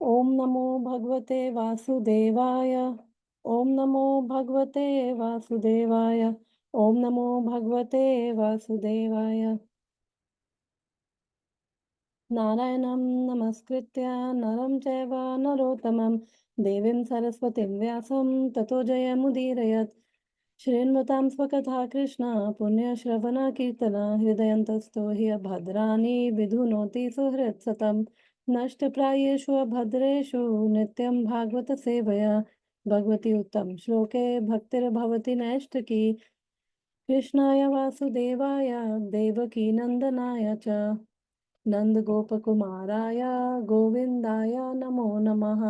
ओम नमो भगवते वासुदेवाय। ओम नमो भगवते वासुदेवाय। ओम नमो भगवते वासुदेवाय। नारायणं नमस्कृत्य नरं चैव नरोत्तमं देवीं सरस्वतीं व्यासं ततो जयमुदीरयत्। श्रीन्वतां स्वकथा कृष्ण पुण्यश्रवणकीर्तना हृदयन्तस्थो हि भद्राणि विधुनोति सुहृत्सतं नष्टप्रायेषु अभद्रेषु नित्यं भागवतसेवया भगवती उत्तम श्लोके भक्तिर्भवति नैष्ठिकी। कृष्णाय वासुदेवाय देवकीनन्दनाय च नन्दगोपकुमाराय गोविन्दाय नमो नमः।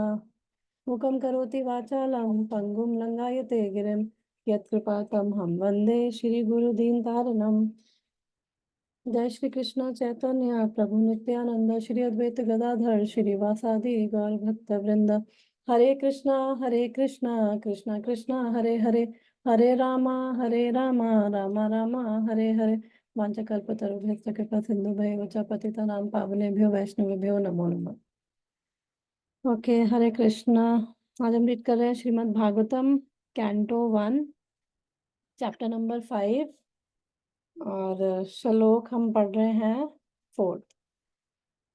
मूकं करोति वाचालं पङ्गुं लङ्घयते गिरिं यत्कृपातमहं वन्दे श्रीगुरुदीनतारिणम्। जय श्री कृष्ण चैतन्य प्रभु नित्यानंद श्री अद्वैत गदाधर श्रीवासादि गौर भक्त वृंद। हरे कृष्णा कृष्णा कृष्णा हरे हरे हरे रामा रामा रामा हरे हरे। वाञ्छकल्पतरुभ्यश्च कृपा सिन्धुभ्येव च पतितानां पावनेभ्यो वैष्णवेभ्यो नमो नमः। ओके, हरे कृष्णा। आज हम रीड कर रहे हैं Shrimad Bhagavatam canto 1 chapter number 5 और श्लोक हम पढ़ रहे हैं 4।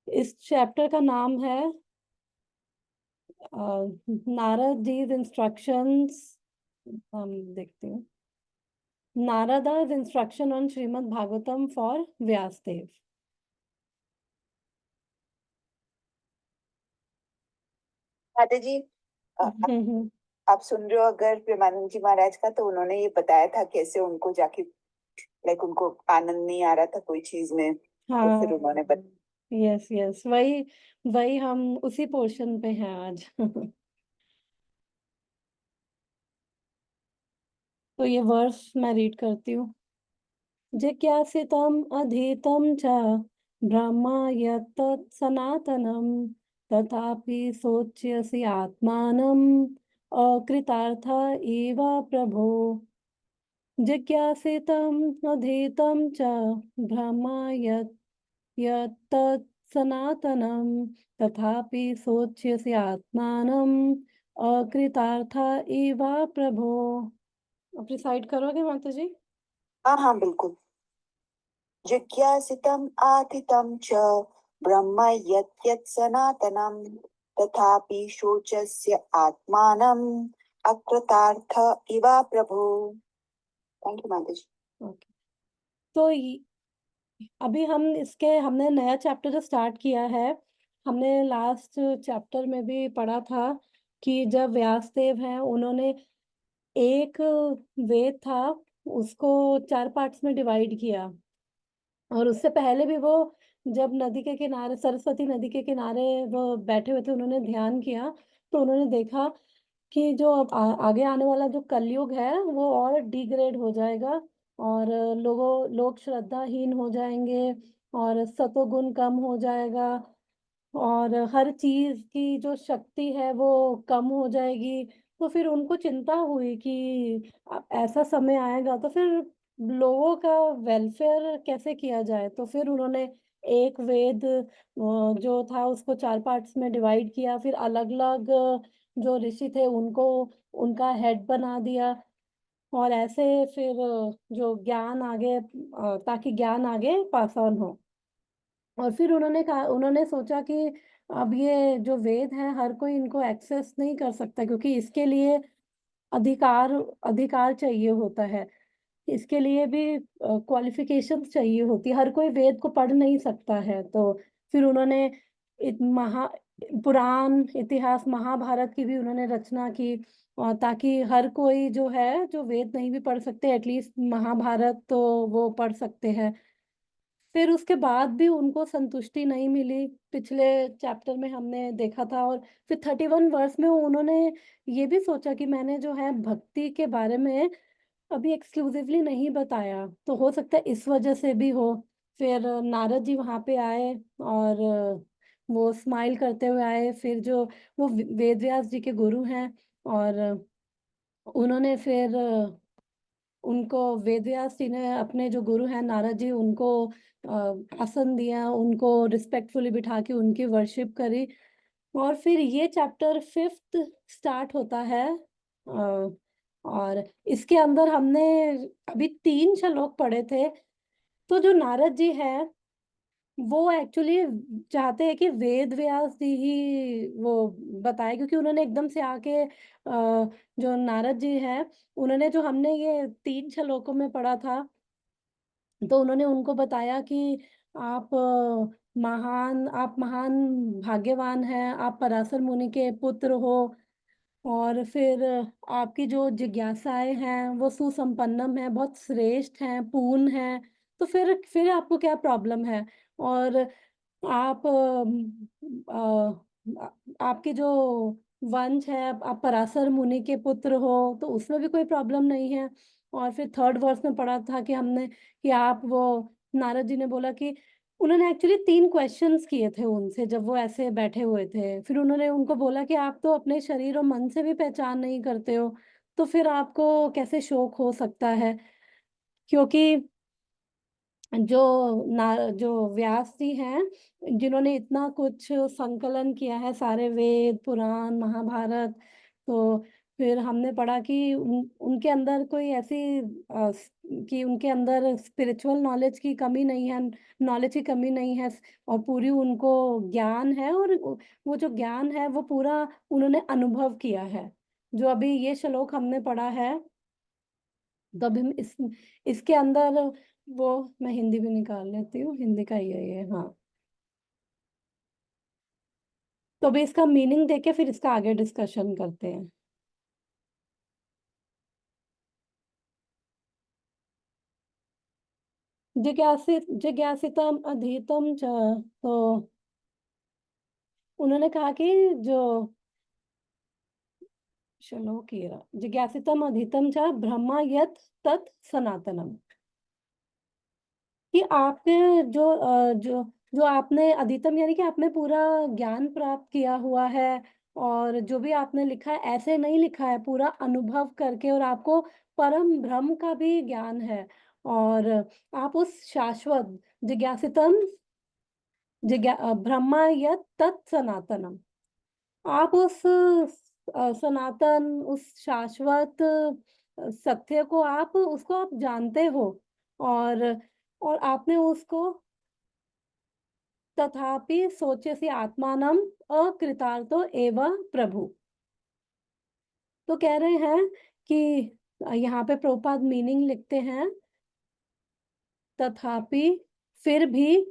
इस चैप्टर का नाम है नारद जी's इंस्ट्रक्शंस। हम देखते हैं Narada's instruction on Srimad Bhagavatam for Vyasadeva. माता जी, आप सुन रहे हो अगर प्रेमानंद जी महाराज का, तो उन्होंने ये बताया था कैसे उनको जाके लाइक उनको आनंद नहीं आ रहा था कोई चीज में, तो फिर उन्होंने यस यस, वही वही हम उसी पोर्शन पे हैं आज। तो ये वर्स मैं रीड करती हूँ। जिज्ञासितम् अधीतं च ब्रह्म यत्तत् सनातनं तथापि सोच्यसि आत्मानम् अकृतार्थ इव प्रभो। जिज्ञासितम् अधीतं च ब्रह्म यत्तत् सनातनं तथापि सोच्यसि आत्मानम् अकृतार्थ इव प्रभो। आप रिसाइट करोगे माता जी? हाँ हाँ बिल्कुल। जिज्ञासितम् आथितं च ब्रह्म यत् यत् सनातनं तथापि शोचस्य आत्मानम् अकृतार्थ इव प्रभु। थैंक यू माता जी। ओके, तो अभी हमने नया चैप्टर जो स्टार्ट किया है, हमने लास्ट चैप्टर में भी पढ़ा था कि जब व्यासदेव हैं उन्होंने एक वेद था उसको 4 पार्ट्स में डिवाइड किया। और उससे पहले भी वो जब नदी के किनारे सरस्वती नदी के किनारे वो बैठे हुए थे, उन्होंने ध्यान किया तो उन्होंने देखा कि जो अब आगे आने वाला जो कलयुग है वो और डिग्रेड हो जाएगा और लोग श्रद्धाहीन हो जाएंगे और सतोगुण कम हो जाएगा और हर चीज की जो शक्ति है वो कम हो जाएगी। तो फिर उनको चिंता हुई कि ऐसा समय आएगा तो फिर लोगों का वेलफेयर कैसे किया जाए। तो फिर उन्होंने एक वेद जो था उसको 4 पार्ट्स में डिवाइड किया, फिर अलग अलग जो ऋषि थे उनको उनका हेड बना दिया और ऐसे फिर जो ज्ञान आगे ताकि ज्ञान आगे पास ऑन हो। और फिर उन्होंने सोचा कि अब ये जो वेद है हर कोई इनको एक्सेस नहीं कर सकता क्योंकि इसके लिए अधिकार अधिकार चाहिए होता है। इसके लिए भी क्वालिफिकेशंस चाहिए होती है, हर कोई वेद को पढ़ नहीं सकता है। तो फिर उन्होंने महा पुराण इतिहास महाभारत की भी उन्होंने रचना की और ताकि हर कोई जो है जो वेद नहीं भी पढ़ सकते एटलीस्ट महाभारत तो वो पढ़ सकते हैं। फिर उसके बाद भी उनको संतुष्टि नहीं मिली, पिछले चैप्टर में हमने देखा था। और फिर 31 वर्स में उन्होंने ये भी सोचा कि मैंने जो है भक्ति के बारे में अभी एक्सक्लूसिवली नहीं बताया, तो हो सकता है इस वजह से भी हो। फिर नारद जी वहाँ पे आए और वो स्माइल करते हुए आए। फिर जो वो वेद व्यास जी के गुरु हैं और उन्होंने फिर उनको वेद व्यास जी ने अपने जो गुरु हैं नारद जी उनको आसन दिया, उनको रिस्पेक्टफुली बिठा के उनकी वर्शिप करी और फिर ये चैप्टर 5th स्टार्ट होता है। और इसके अंदर हमने अभी 3 श्लोक पढ़े थे। तो जो नारद जी हैं, वो एक्चुअली चाहते हैं कि वेद व्यास जी ही वो बताएँ, क्योंकि उन्होंने एकदम से आके जो नारद जी हैं, उन्होंने जो हमने ये 3 श्लोकों में पढ़ा था, तो उन्होंने उनको बताया कि आप आप महान भाग्यवान हैं, आप पराशर मुनि के पुत्र हो, और फिर आपकी जो जिज्ञासाएँ हैं, वो सुसंपन्नम हैं, बहुत श्रेष्ठ हैं, पूर्ण हैं, तो फिर आपको क्या प्रॉब्लम है? और आप आपके जो वंश है, आप पराशर मुनि के पुत्र हो, तो उसमें भी कोई प्रॉब्लम नहीं है। और फिर 3rd वर्स में पढ़ा था कि हमने कि आप वो नारद जी ने बोला कि उन्होंने एक्चुअली 3 क्वेश्चन्स किए थे उनसे जब वो ऐसे बैठे हुए थे। फिर उन्होंने उनको बोला कि आप तो अपने शरीर और मन से भी पहचान नहीं करते हो, तो फिर आपको कैसे शोक हो सकता है? क्योंकि जो व्यास जी हैं, जिन्होंने इतना कुछ संकलन किया है, सारे वेद, पुराण, महाभारत, तो फिर हमने पढ़ा कि उनके अंदर कोई ऐसी कि उनके अंदर स्पिरिचुअल नॉलेज की कमी नहीं है, नॉलेज की कमी नहीं है, और पूरी उनको ज्ञान है, और वो जो ज्ञान है, वो पूरा उन्होंने अनुभव किया है। जो अभी ये श्लोक हमने पढ़ा है, तो अभी हम इसके अंदर वो मैं हिंदी भी निकाल लेती हूँ, हिंदी का ही है ये, हाँ। तो अभी इसका मीनिंग देके फिर इसका आगे डिस्कशन करते हैं। जिज्ञासितम अधीतम च, तो उन्होंने कहा कि जो श्लोक ये रहा, जिज्ञासितम अधीतम च ब्रह्मा यत् तत् सनातनम। कि आपने जो आपने अधीतम यानी कि आपने पूरा ज्ञान प्राप्त किया हुआ है, और जो भी आपने लिखा है ऐसे नहीं लिखा है, पूरा अनुभव करके, और आपको परम ब्रह्म का भी ज्ञान है, और आप उस शाश्वत जिज्ञासितम ब्रह्मा यत् तत् सनातनम, आप उस सनातन, उस शाश्वत सत्य को आप जानते हो, और आपने उसको तथापि सोच्यसि आत्मानम् अकृतार्थो एव प्रभु। तो कह रहे हैं कि यहाँ पे प्रभुपाद मीनिंग लिखते हैं, तथापि फिर भी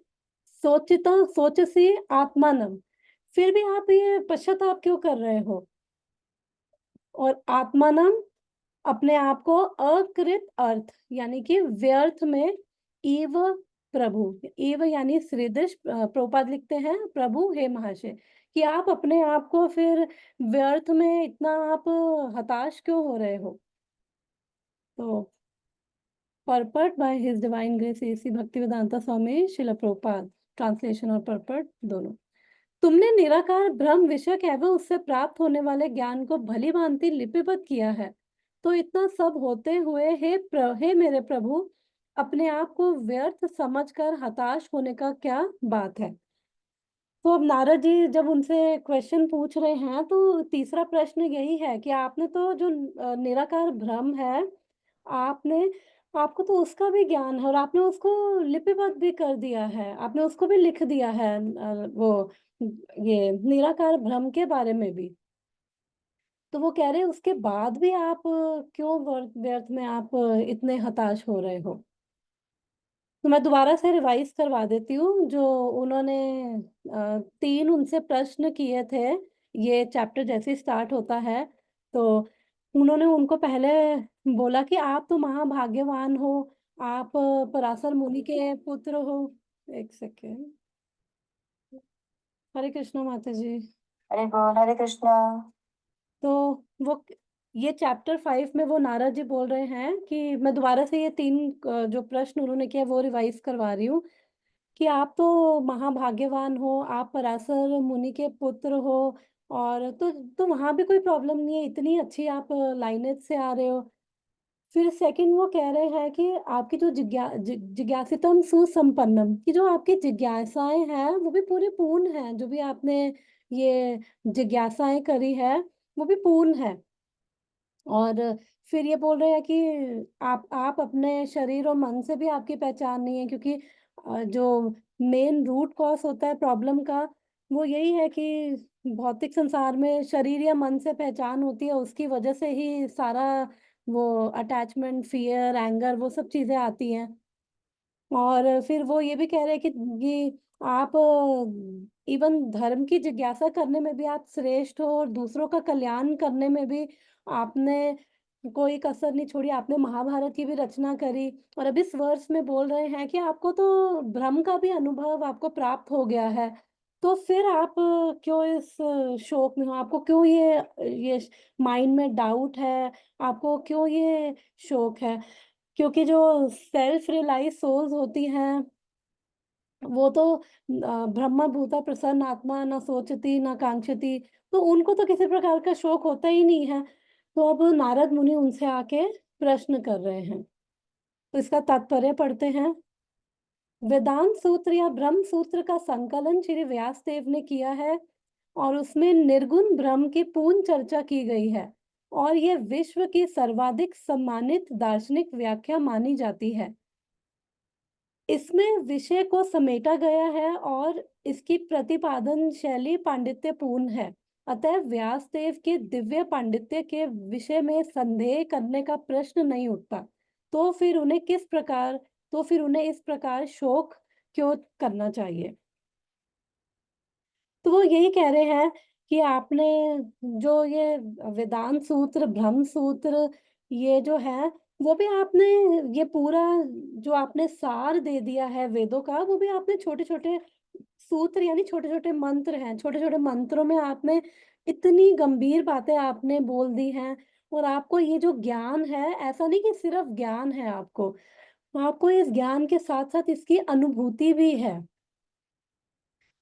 सोचसी आत्मानम, फिर भी आप ये पश्चाताप क्यों कर रहे हो? और आत्मानम, अपने आप को अकृत अर्थ यानी कि व्यर्थ में, इव प्रभु, इव यानी श्रीदृश प्रभुपाद लिखते हैं प्रभु हे महाशय, कि आप अपने आप को फिर व्यर्थ में इतना आप हताश क्यों हो रहे हो? तो purport by his divine grace A C Bhaktivedanta Swami Srila Prabhupada, translation और परपट दोनों। तुमने निराकार ब्रह्म विषयक एवं उससे प्राप्त होने वाले ज्ञान को भली भांति लिपिबद्ध किया है, तो इतना सब होते हुए हे मेरे प्रभु, अपने आप को व्यर्थ समझकर हताश होने का क्या बात है? तो अब नारद जी जब उनसे क्वेश्चन पूछ रहे हैं, तो तीसरा प्रश्न यही है कि आपने तो जो निराकार ब्रह्म है, आपने आपको तो उसका भी ज्ञान है, और आपने उसको लिपिबद्ध भी कर दिया है, आपने उसको भी लिख दिया है, वो ये निराकार ब्रह्म के बारे में भी। तो वो कह रहे हैं उसके बाद भी आप क्यों व्यर्थ में आप इतने हताश हो रहे हो? तो मैं दोबारा से रिवाइज़ करवा देती हूँ, जो उन्होंने 3 उनसे प्रश्न किए थे, ये चैप्टर जैसे ही स्टार्ट होता है, तो उन्होंने उनको पहले बोला कि आप तो महाभाग्यवान हो, आप पराशर मुनि के पुत्र हो। 1 सेकंड। हरे कृष्णा माता जी। हरे बोल, हरे कृष्णा। तो वो ये चैप्टर 5 में वो नारद जी बोल रहे हैं कि मैं दोबारा से ये 3 जो प्रश्न उन्होंने किया वो रिवाइज़ करवा रही हूँ, कि आप तो महाभाग्यवान हो, आप पराशर मुनि के पुत्र हो, और तो वहाँ भी कोई प्रॉब्लम नहीं है, इतनी अच्छी आप लाइनेज से आ रहे हो। फिर सेकंड वो कह रहे हैं कि आपकी जो जिज्ञासितम सुसंपन्नम, कि जो आपकी जिज्ञासाएँ हैं, वो भी पूरी पूर्ण हैं, जो भी आपने ये जिज्ञासाएं करी है वो भी पूर्ण है। और फिर ये बोल रहे हैं कि आप अपने शरीर और मन से भी आपकी पहचान नहीं है, क्योंकि जो मेन रूट कॉज होता है प्रॉब्लम का वो यही है कि भौतिक संसार में शरीर या मन से पहचान होती है, उसकी वजह से ही सारा वो अटैचमेंट, फियर, एंगर, वो सब चीजें आती हैं। और फिर वो ये भी कह रहे हैं कि ये आप इवन धर्म की जिज्ञासा करने में भी आप श्रेष्ठ हो, और दूसरों का कल्याण करने में भी आपने कोई कसर नहीं छोड़ी। आपने महाभारत की भी रचना करी, और अब इस वर्ष में बोल रहे हैं कि आपको तो ब्रह्म का भी अनुभव आपको प्राप्त हो गया है। तो फिर आप क्यों इस शोक में हो? आपको क्यों ये माइंड में डाउट है? आपको क्यों ये शोक है? क्योंकि जो सेल्फ रियलाइज सोल्स होती हैं वो तो ब्रह्म भूता प्रसन्न आत्मा, न सोचती न कांक्षती, तो उनको तो किसी प्रकार का शोक होता ही नहीं है। तो अब नारद मुनि उनसे आके प्रश्न कर रहे हैं, तो इसका तात्पर्य पढ़ते हैं। वेदांत सूत्र या ब्रह्म सूत्र का संकलन श्री व्यासदेव ने किया है, और उसमें निर्गुण ब्रह्म की पूर्ण चर्चा की गई है, और यह विश्व की सर्वाधिक सम्मानित दार्शनिक व्याख्या मानी जाती है। इसमें विषय को समेटा गया है और इसकी प्रतिपादन शैली पांडित्यपूर्ण है। अतः व्यासदेव के दिव्य पांडित्य के विषय में संदेह करने का प्रश्न नहीं उठता। तो फिर उन्हें इस प्रकार शोक क्यों करना चाहिए? तो वो यही कह रहे हैं कि आपने जो ये वेदांत सूत्र, ब्रह्म सूत्र, ये जो है, वो भी आपने, ये पूरा जो आपने सार दे दिया है वेदों का, वो भी आपने छोटे-छोटे सूत्र यानी छोटे-छोटे मंत्र हैं। छोटे-छोटे मंत्रों में आपने इतनी गंभीर बातें आपने बोल दी हैं, और आपको ये जो ज्ञान है, ऐसा नहीं कि सिर्फ ज्ञान है आपको, आपको इस ज्ञान के साथ-साथ इसकी अनुभूति भी है।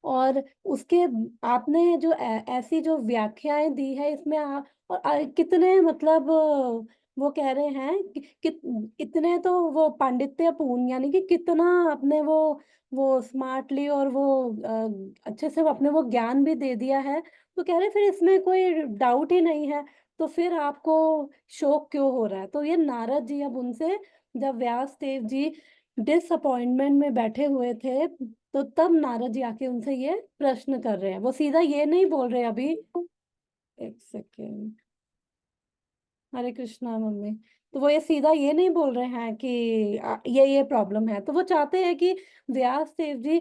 और उसके आपने जो ऐसी जो व्याख्याएँ दी है इसमें और कितने मतलब वो कह रहे हैं कि इतने तो वो पांडित्यपूर्ण, यानी कि कितना आपने वो स्मार्टली और वो अच्छे से वो आपने वो ज्ञान भी दे दिया है। तो कह रहे हैं फिर इसमें कोई डाउट ही नहीं है, तो फिर आपको शोक क्यों हो रहा है? तो ये नारद जी अब उनसे, जब व्यासदेव जी डिसअपॉइंटमेंट में बैठे हुए थे, तो तब नारद जी आके उनसे ये प्रश्न कर रहे हैं। वो सीधा ये नहीं बोल रहे अभी, एक सेकेंड, हरे कृष्णा मम्मी। तो वो ये सीधा ये नहीं बोल रहे हैं कि ये प्रॉब्लम है। तो वो चाहते हैं कि व्यास देव जी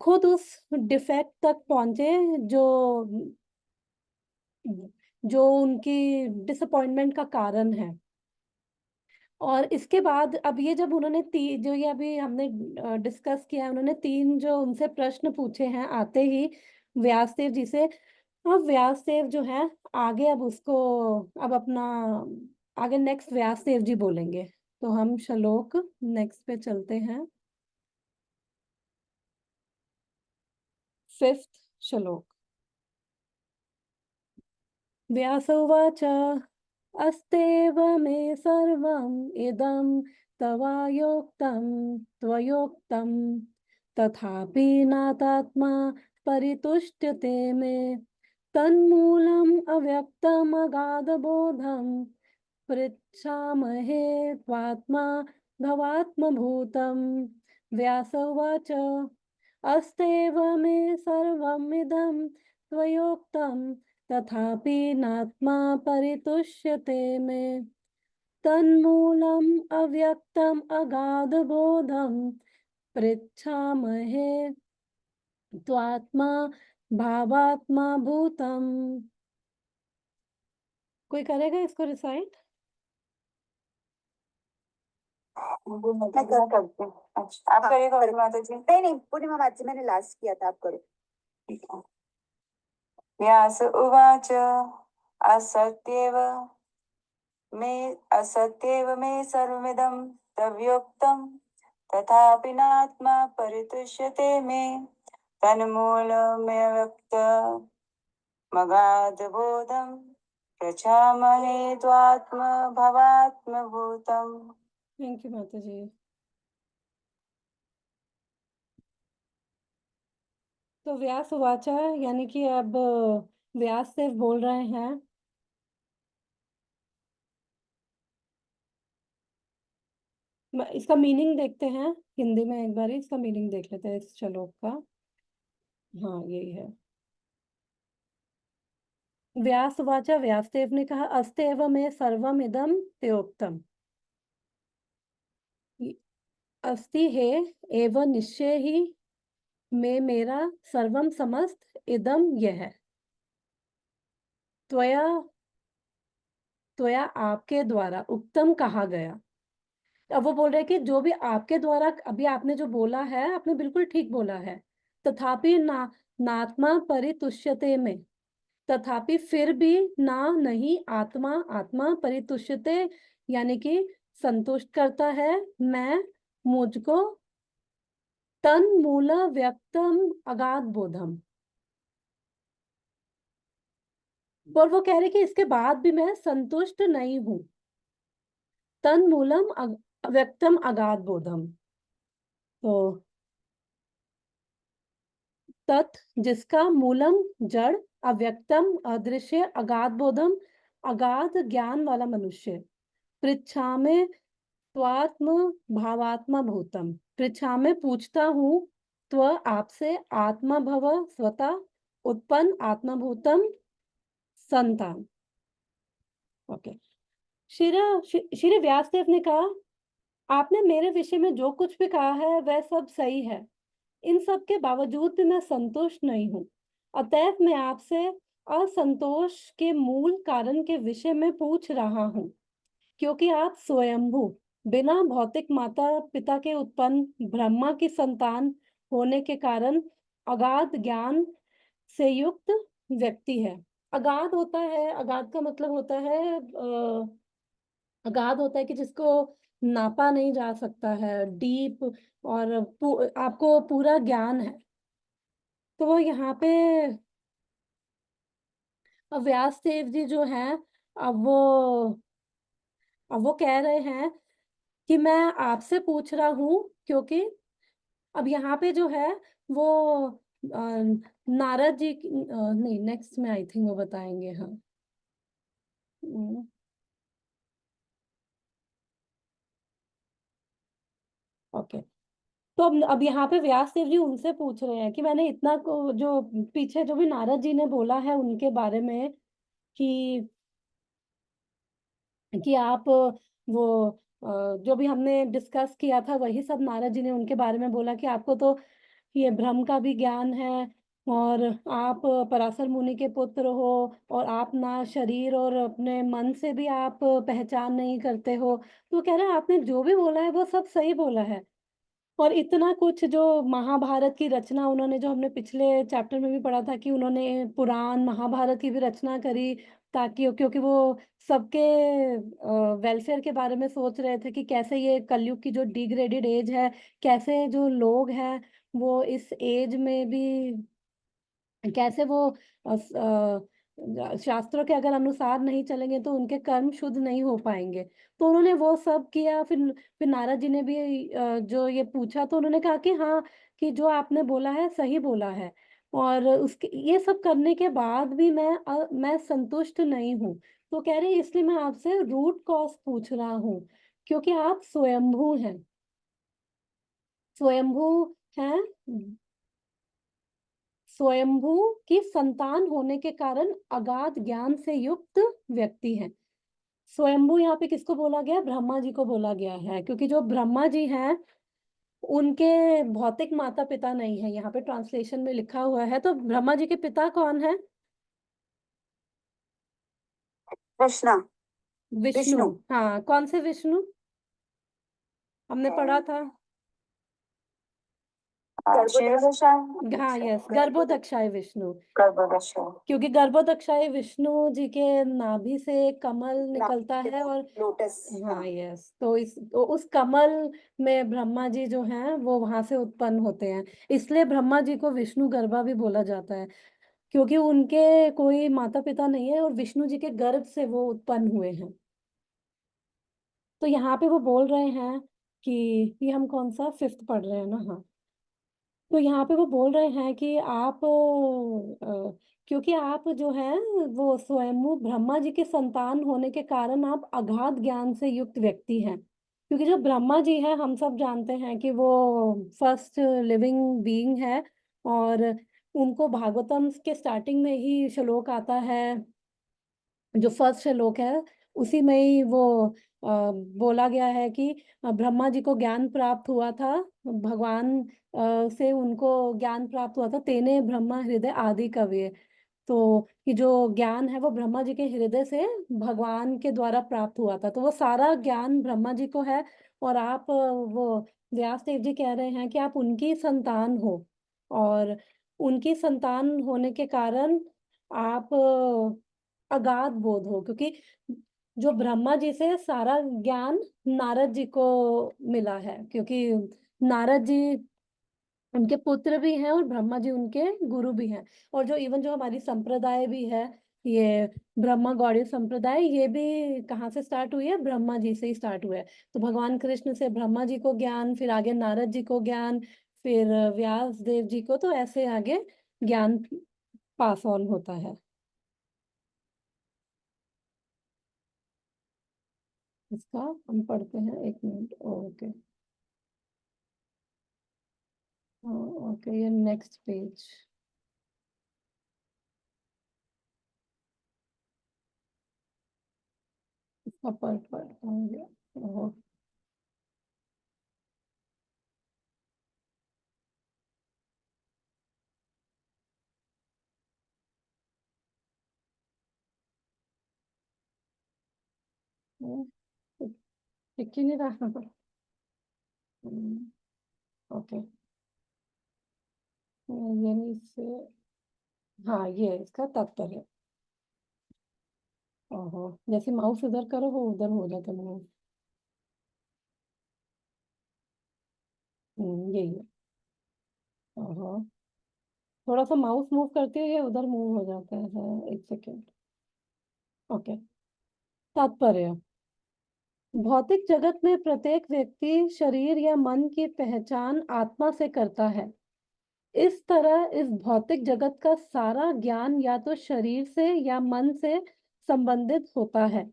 खुद उस डिफेक्ट तक पहुंचे जो जो उनकी डिसअपॉइंटमेंट का कारण है। और इसके बाद अब ये जब उन्होंने जो ये अभी हमने डिस्कस किया है, उन्होंने 3 जो उनसे प्रश्न पूछे हैं आते ही व्यासदेव जी से, अब व्यासदेव जो है आगे अब उसको अब अपना आगे नेक्स्ट व्यासदेव जी बोलेंगे। तो हम श्लोक नेक्स्ट पे चलते हैं। 5th श्लोक। व्यास उवाच अस्तेव मे सर्वम् इदं त्वयोक्तं तथापि नातात्मा परितुष्टते मे तन्मूलम् अव्यक्तमगाधबोधं पृच्छामहे त्वात्मा भवात्मभूतं। व्यास उवाच अस्तेव मे सर्वमिदं त्वयोक्तं तथापि नात्मा परितुष्यते मे तन्मूलम् अव्यक्तम् अगाधबोधं पृच्छामहे त्वात्मा भावात्मा भूतम्। कोई करेगा इसको रिसाइट? मैं कर करती हूँ। अच्छा, आप करिएगा माता जी। नहीं नहीं, पूर्णिमा माता जी, मैंने लास्ट किया था, आप करो। ठीक है। व्यास उवाच असत्येव मे सर्वमिदं तव्योक्तं तथापि नात्मा परितुष्यते मे तन्मूलमव्यक्तमगाधबोधं प्रचामहे त्वात्मभवात्मभूतम्। थैंक यू माता जी। तो व्यास उवाचा यानी कि अब व्यास देव बोल रहे हैं। इसका मीनिंग देखते हैं हिंदी में, एक बार इसका मीनिंग देख लेते हैं इस श्लोक का। हाँ यही है। व्यास उवाचा, व्यासदेव ने कहा, अस्तेव में सर्वम इदम त्योक्तम। अस्ति है एवं निश्चय ही में मेरा सर्वम समस्त इदम यह है। त्वया त्वया आपके द्वारा उत्तम कहा गया। अब वो बोल रहे हैं कि जो भी आपके द्वारा अभी आपने जो बोला है, आपने बिल्कुल ठीक बोला है। तथापि नात्मा परितुष्यते में, तथापि फिर भी ना नहीं आत्मा आत्मा परितुष्यते यानी कि संतुष्ट करता है मैं मुझको तन मूल व्यक्तम अगाध बोधम। और वो कह रहे कि इसके बाद भी मैं संतुष्ट नहीं हूं। तन मूलम व्यक्तम अगाध बोधम। तो तत् जिसका मूलम जड़, अव्यक्तम अदृश्य, अगाध बोधम अगाध ज्ञान वाला मनुष्य। पृच्छा में स्वात्म भावात्मा भूतम, पृच्छा में पूछता हूँ त्व आपसे आत्मा भव स्वतः उत्पन्न आत्मभूतम संतान। ओके। श्री व्यासदेव ने कहा, आपने मेरे विषय में जो कुछ भी कहा है वह सब सही है। इन सब के बावजूद भी मैं संतुष्ट नहीं हूँ। अतएव मैं आपसे असंतोष के मूल कारण के विषय में पूछ रहा हूँ। क्योंकि आप स्वयंभू बिना भौतिक माता पिता के उत्पन्न ब्रह्मा की संतान होने के कारण अगाध ज्ञान से युक्त व्यक्ति है। अगाध होता है, अगाध का मतलब होता है अगाध होता है कि जिसको नापा नहीं जा सकता है, डीप। और आपको पूरा ज्ञान है। तो वो यहाँ पे व्यास देव जी जो हैं, अब वो अब वो कह रहे हैं कि मैं आपसे पूछ रहा हूँ क्योंकि अब यहाँ पे जो है वो नारद जी नहीं, नेक्स्ट में आई थिंक वो बताएंगे। हाँ। ओके। तो अब यहाँ पे व्यास देव जी उनसे पूछ रहे हैं कि मैंने इतना जो पीछे जो भी नारद जी ने बोला है उनके बारे में कि आप वो जो भी हमने डिस्कस किया था वही सब नारद जी ने उनके बारे में बोला कि आपको तो ये ब्रह्म का भी ज्ञान है और आप पराशर मुनि के पुत्र हो और आप ना शरीर और अपने मन से भी आप पहचान नहीं करते हो। तो कह रहे हैं आपने जो भी बोला है वो सब सही बोला है। और इतना कुछ जो महाभारत की रचना उन्होंने, जो हमने पिछले चैप्टर में भी पढ़ा था कि उन्होंने पुराण महाभारत की भी रचना करी ताकि, क्योंकि वो सबके वेलफेयर के बारे में सोच रहे थे कि कैसे ये कलयुग की जो डिग्रेडेड एज है, कैसे जो लोग हैं वो इस एज में भी कैसे वो शास्त्रों के अगर अनुसार नहीं चलेंगे तो उनके कर्म शुद्ध नहीं हो पाएंगे। तो उन्होंने वो सब किया। फिर नारद जी ने भी जो ये पूछा तो उन्होंने कहा कि हाँ, कि जो आपने बोला है सही बोला है। और उसके ये सब करने के बाद भी मैं संतुष्ट नहीं हूँ। तो कह रहे इसलिए मैं आपसे रूट कॉज पूछ रहा हूँ क्योंकि आप स्वयंभू हैं। स्वयंभू हैं, स्वयंभू की संतान होने के कारण अगाध ज्ञान से युक्त व्यक्ति है। स्वयंभू यहाँ पे किसको बोला गया? ब्रह्मा जी को बोला गया है, क्योंकि जो ब्रह्मा जी हैं उनके भौतिक माता पिता नहीं है। यहाँ पे ट्रांसलेशन में लिखा हुआ है। तो ब्रह्मा जी के पिता कौन है? कृष्णा। विष्णु। विष्णु। हाँ, कौन से विष्णु? हमने पढ़ा था। हाँ, यस, गर्भोदक्षाय विष्णु। गर्भदशा। क्योंकि गर्भोदक्षाय विष्णु जी के नाभि से कमल निकलता है और लोटस। हाँ यस, तो उस कमल में ब्रह्मा जी जो हैं वो वहां से उत्पन्न होते हैं। इसलिए ब्रह्मा जी को विष्णु गर्भा भी बोला जाता है, क्योंकि उनके कोई माता पिता नहीं है और विष्णु जी के गर्भ से वो उत्पन्न हुए हैं। तो यहाँ पे वो बोल रहे हैं कि ये हम कौन सा फिफ्थ पढ़ रहे हैं ना? हाँ। तो यहाँ पे वो बोल रहे हैं कि आप क्योंकि आप जो है वो स्वयं ब्रह्मा जी के संतान होने के कारण आप अगाध ज्ञान से युक्त व्यक्ति हैं। क्योंकि जो ब्रह्मा जी हैं हम सब जानते हैं कि वो फर्स्ट लिविंग बीइंग है। और उनको भागवतम के स्टार्टिंग में ही श्लोक आता है, जो फर्स्ट श्लोक है उसी में ही वो बोला गया है कि ब्रह्मा जी को ज्ञान प्राप्त हुआ था, भगवान से उनको ज्ञान प्राप्त हुआ था, तेने ब्रह्मा हृदय आदि कवि। तो कि जो ज्ञान है वो ब्रह्मा जी के हृदय से भगवान के द्वारा प्राप्त हुआ था, तो वो सारा ज्ञान ब्रह्मा जी को है। और आप वो व्यास देव जी कह रहे हैं कि आप उनकी संतान हो। और उनकी संतान होने के कारण आप अगाध बोध हो, क्योंकि जो ब्रह्मा जी से सारा ज्ञान नारद जी को मिला है, क्योंकि नारद जी उनके पुत्र भी हैं और ब्रह्मा जी उनके गुरु भी हैं। और जो इवन जो हमारी संप्रदाय भी है, ये ब्रह्मा गौड़ी संप्रदाय, ये भी कहाँ से स्टार्ट हुई है? ब्रह्मा जी से ही स्टार्ट हुआ है। तो भगवान कृष्ण से ब्रह्मा जी को ज्ञान, फिर आगे नारद जी को ज्ञान, फिर व्यास देव जी को, तो ऐसे आगे ज्ञान पास ऑन होता है। इसका हम पढ़ते हैं, एक मिनट। ओके। ओके, ये नेक्स्ट पेज। इसका पढ़ता हूँ। ओहो, ठीक ही नहीं रहा। ओके, यानी से, हाँ ये इसका तात्पर्य। ओहो, जैसे माउस इधर करो वो उधर हो जाता है माउस। यही है। ओहो, थोड़ा सा माउस मूव करते हुए उधर मूव हो जाता है। हाँ, एक सेकेंड। ओके, तात्पर्य। भौतिक जगत में प्रत्येक व्यक्ति शरीर या मन की पहचान आत्मा से करता है। इस तरह इस भौतिक जगत का सारा ज्ञान या तो शरीर से या मन से संबंधित होता है,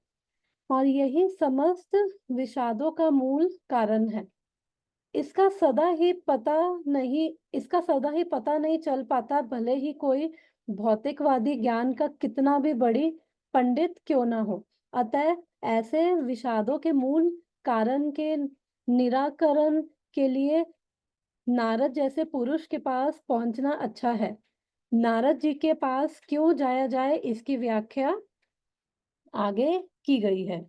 और यही समस्त विषादों का मूल कारण है। इसका सदा ही पता नहीं चल पाता, भले ही कोई भौतिकवादी ज्ञान का कितना भी बड़ी पंडित क्यों ना हो। अतः ऐसे विषादों के मूल कारण के निराकरण के लिए नारद जैसे पुरुष के पास पहुंचना अच्छा है। नारद जी के पास क्यों जाया जाए, इसकी व्याख्या आगे की गई है।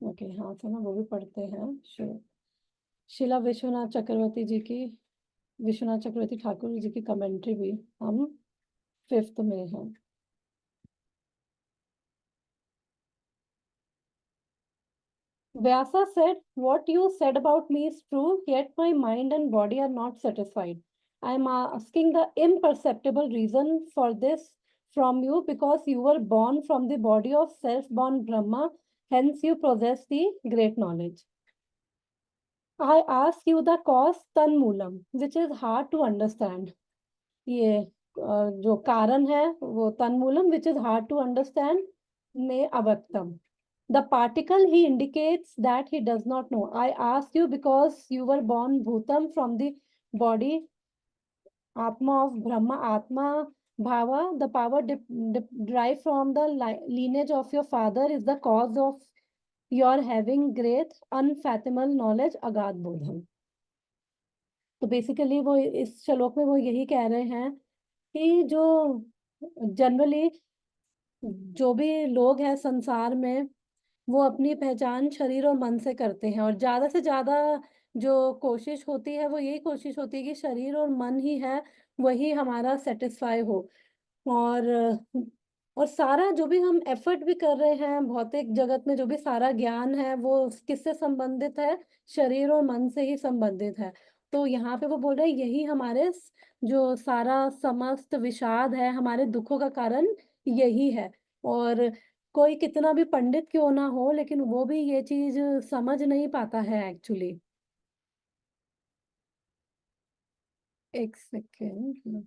ओके, हाँ सुनो, वो भी पढ़ते हैं। शिला विश्वनाथ चक्रवर्ती ठाकुर जी की कमेंट्री भी हम फिफ्थ में हैं। Vyasa said, "What you said about me is true, yet my mind and body are not satisfied. I am asking the imperceptible reason for this from you, because you were born from the body of self-born Brahma, hence you possess the great knowledge. I ask you the cause tanmulam, which is hard to understand." ये जो कारण है वो तन्मूलम, which is hard to understand, में अवक्तम, the particle ही indicates that he does not know. I ask you because you were born भूतम from the body atma of brahma, atma bhava, the power derived from the lineage of your father is the cause of your having great unfathomable knowledge, agad bodham। तो basically वो इस श्लोक में वो यही कह रहे हैं कि जो जनरली जो भी लोग हैं संसार में, वो अपनी पहचान शरीर और मन से करते हैं, और ज्यादा से ज्यादा जो कोशिश होती है वो यही कोशिश होती है कि शरीर और मन ही है वही हमारा सेटिस्फाई हो। और सारा जो भी हम एफर्ट भी कर रहे हैं भौतिक जगत में, जो भी सारा ज्ञान है वो किससे संबंधित है? शरीर और मन से ही संबंधित है। तो यहाँ पे वो बोल रहे हैं यही हमारे जो सारा समस्त विषाद है, हमारे दुखों का कारण यही है। और कोई कितना भी पंडित क्यों ना हो, लेकिन वो भी ये चीज समझ नहीं पाता है एक्चुअली। एक सेकेंड।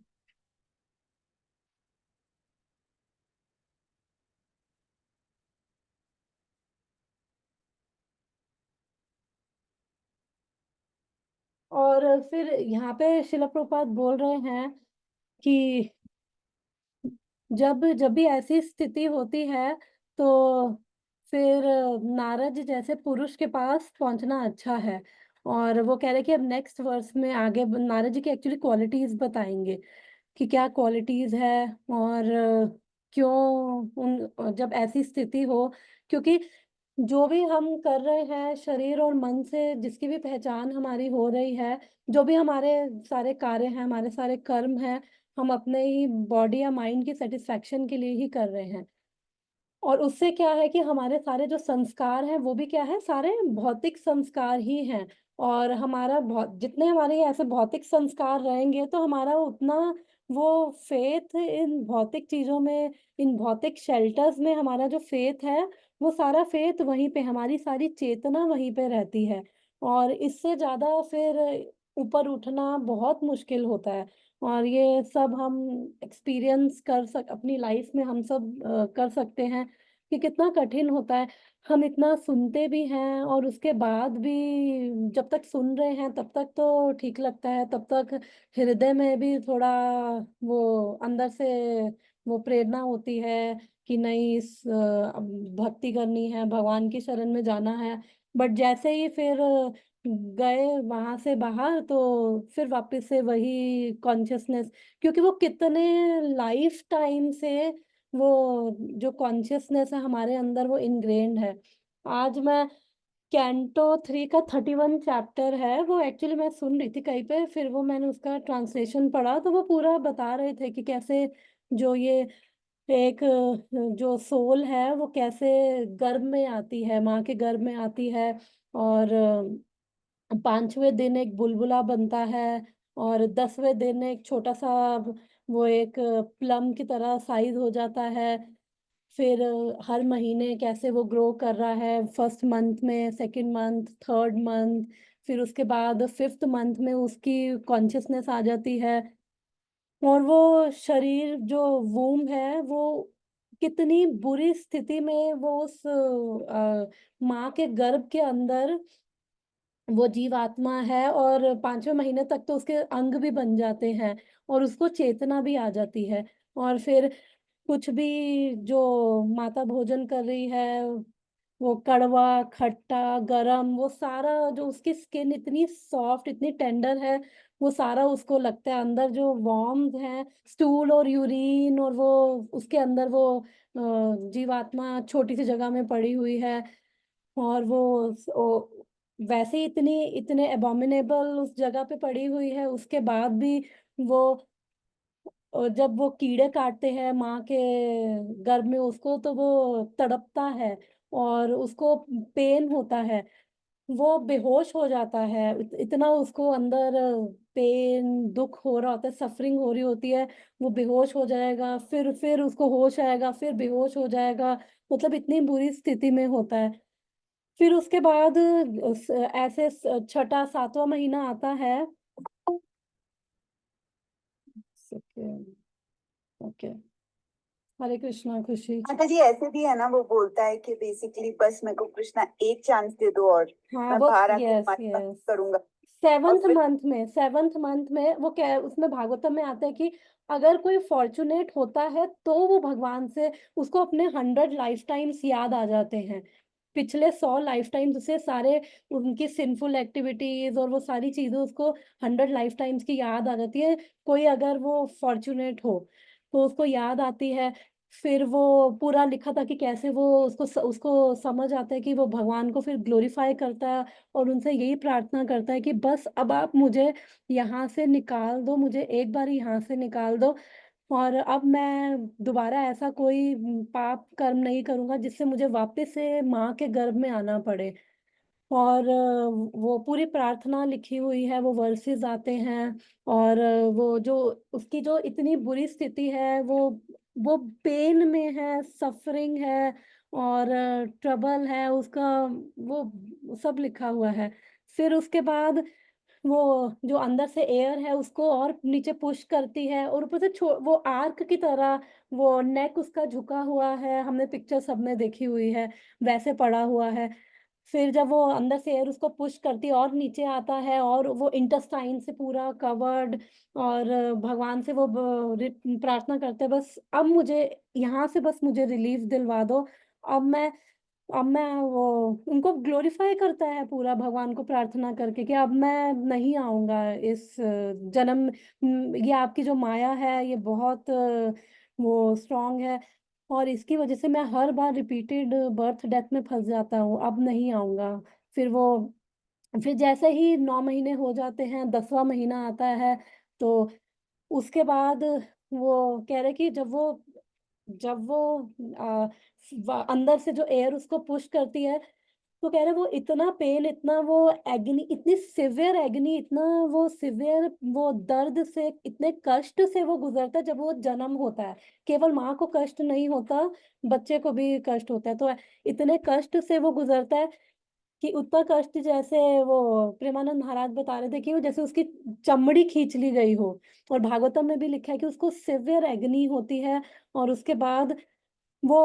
और फिर यहाँ पे शिला प्रभुपाद बोल रहे हैं कि जब जब भी ऐसी स्थिति होती है तो फिर नारद जैसे पुरुष के पास पहुंचना अच्छा है। और वो कह रहे कि अब नेक्स्ट वर्स में आगे नारद जी की एक्चुअली क्वालिटीज बताएंगे कि क्या क्वालिटीज है। और क्यों उन जब ऐसी स्थिति हो, क्योंकि जो भी हम कर रहे हैं शरीर और मन से, जिसकी भी पहचान हमारी हो रही है, जो भी हमारे सारे कार्य हैं, हमारे सारे कर्म हैं, हम अपने ही बॉडी या माइंड की सेटिस्फेक्शन के लिए ही कर रहे हैं। और उससे क्या है कि हमारे सारे जो संस्कार हैं वो भी क्या है, सारे भौतिक संस्कार ही हैं। और हमारा बहुत जितने हमारे ये ऐसे भौतिक संस्कार रहेंगे तो हमारा उतना वो फेथ इन भौतिक चीजों में, इन भौतिक शेल्टर्स में हमारा जो फेथ है, वो सारा फेथ वहीं पे, हमारी सारी चेतना वहीं पे रहती है। और इससे ज्यादा फिर ऊपर उठना बहुत मुश्किल होता है। और ये सब हम एक्सपीरियंस अपनी लाइफ में हम सब कर सकते हैं कि कितना कठिन होता है। हम इतना सुनते भी हैं और उसके बाद भी जब तक सुन रहे हैं तब तक तो ठीक लगता है, तब तक हृदय में भी थोड़ा वो अंदर से वो प्रेरणा होती है कि नहीं, अब भक्ति करनी है, भगवान की शरण में जाना है। बट जैसे ही फिर गए वहां से बाहर तो फिर वापस से वही कॉन्शियसनेस, क्योंकि वो कितने लाइफ टाइम से वो जो कॉन्शियसनेस है हमारे अंदर वो इनग्रेन्ड है। आज मैं कैंटो 3 का 31 चैप्टर है, वो एक्चुअली मैं सुन रही थी कहीं पे, फिर वो मैंने उसका ट्रांसलेशन पढ़ा तो वो पूरा बता रहे थे कि कैसे जो ये एक जो सोल है वो कैसे गर्भ में आती है, माँ के गर्भ में आती है। और 5वें दिन एक बुलबुला बनता है। और 10वें दिन एक छोटा सा वो एक प्लम की तरह साइज हो जाता है। फिर हर महीने कैसे वो ग्रो कर रहा है, फर्स्ट मंथ में, सेकंड मंथ, थर्ड मंथ, फिर उसके बाद फिफ्थ मंथ में उसकी कॉन्शियसनेस आ जाती है। और वो शरीर जो वूम है वो कितनी बुरी स्थिति में वो उस माँ के गर्भ के अंदर वो जीवात्मा है। और 5वें महीने तक तो उसके अंग भी बन जाते हैं और उसको चेतना भी आ जाती है। और फिर कुछ भी जो माता भोजन कर रही है, वो कड़वा, खट्टा, गरम, वो सारा जो उसकी स्किन इतनी सॉफ्ट, इतनी टेंडर है, वो सारा उसको लगता है अंदर जो वॉर्म्स है, स्टूल और यूरिन, और वो उसके अंदर वो जीवात्मा छोटी सी जगह में पड़ी हुई है। और वैसे ही इतनी इतने एबोमिनेबल उस जगह पे पड़ी हुई है, उसके बाद भी वो जब वो कीड़े काटते हैं माँ के गर्भ में उसको तो वो तड़पता है और उसको पेन होता है, वो बेहोश हो जाता है। इतना उसको अंदर पेन, दुख हो रहा होता है, सफरिंग हो रही होती है। वो बेहोश हो जाएगा, फिर उसको होश आएगा, फिर बेहोश हो जाएगा। मतलब इतनी बुरी स्थिति में होता है। फिर उसके बाद ऐसे छठा सातवां महीना आता है। ओके, हरे कृष्णा खुशी। माता जी ऐसे भी है ना, वो बोलता है कि बेसिकली बस मेरे को कृष्णा एक चांस दे दो और हाँ मैं वो, बाहर आके यस तुम्हारी यस, भक्ति करूंगा। और सेवन्थ फिर मंथ में, सेवन्थ मंथ में वो क्या उसमें भागवतम में आता है कि अगर कोई फॉर्चुनेट होता है तो वो भगवान से, उसको अपने 100 लाइफ टाइम्स याद आ जाते हैं, पिछले 100 लाइफ टाइम्स उसे सारे उनकी सिंफुल एक्टिविटीज और वो सारी चीजें उसको 100 लाइफ टाइम्स की याद आ जाती है। कोई अगर वो फॉर्चुनेट हो तो उसको याद आती है। फिर वो पूरा लिखा था कि कैसे वो उसको समझ आता है कि वो भगवान को फिर ग्लोरीफाई करता है और उनसे यही प्रार्थना करता है कि बस अब आप मुझे यहाँ से निकाल दो, मुझे एक बार यहाँ से निकाल दो। और अब मैं दोबारा ऐसा कोई पाप कर्म नहीं करूंगा जिससे मुझे वापस से माँ के गर्भ में आना पड़े। और वो पूरी प्रार्थना लिखी हुई है, वो वर्सेस आते हैं। और वो जो उसकी जो इतनी बुरी स्थिति है, वो पेन में है, सफरिंग है और ट्रबल है उसका, वो सब लिखा हुआ है। फिर उसके बाद वो जो अंदर से एयर है उसको और नीचे पुश करती है, और ऊपर से वो आर्क की तरह वो नेक उसका झुका हुआ है, हमने पिक्चर सबने देखी हुई है, वैसे पड़ा हुआ है। फिर जब वो अंदर से एयर उसको पुश करती है और नीचे आता है, और वो इंटेस्टाइन से पूरा कवर्ड, और भगवान से वो प्रार्थना करते हैं, बस अब मुझे यहाँ से बस मुझे रिलीफ दिलवा दो। अब मैं अब मैं वो उनको ग्लोरीफाई करता है पूरा, भगवान को प्रार्थना करके कि अब मैं नहीं आऊँगा इस जन्म, ये आपकी जो माया है ये बहुत वो स्ट्रॉन्ग है, और इसकी वज़ह से मैं हर बार रिपीटेड बर्थ डेथ में फँस जाता हूँ, अब नहीं आऊँगा। फिर वो फिर जैसे ही 9 महीने हो जाते हैं, 10वाँ महीना आता है, तो उसके बाद वो कह रहे कि जब वो अ, अंदर से जो एयर उसको पुश करती है, तो कह रहे वो इतना पेन, इतना वो एग्नी, इतनी सिवियर एग्नी, इतना वो सिवियर वो दर्द से, इतने कष्ट से वो गुजरता है जब वो जन्म होता है। केवल माँ को कष्ट नहीं होता, बच्चे को भी कष्ट होता है। तो इतने कष्ट से वो गुजरता है कि उतना कष्ट, जैसे वो प्रेमानंद महाराज बता रहे थे कि वो जैसे उसकी चमड़ी खींच ली गई हो, और भागवतम में भी लिखा है कि उसको सिवियर एग्नी होती है, और उसके बाद वो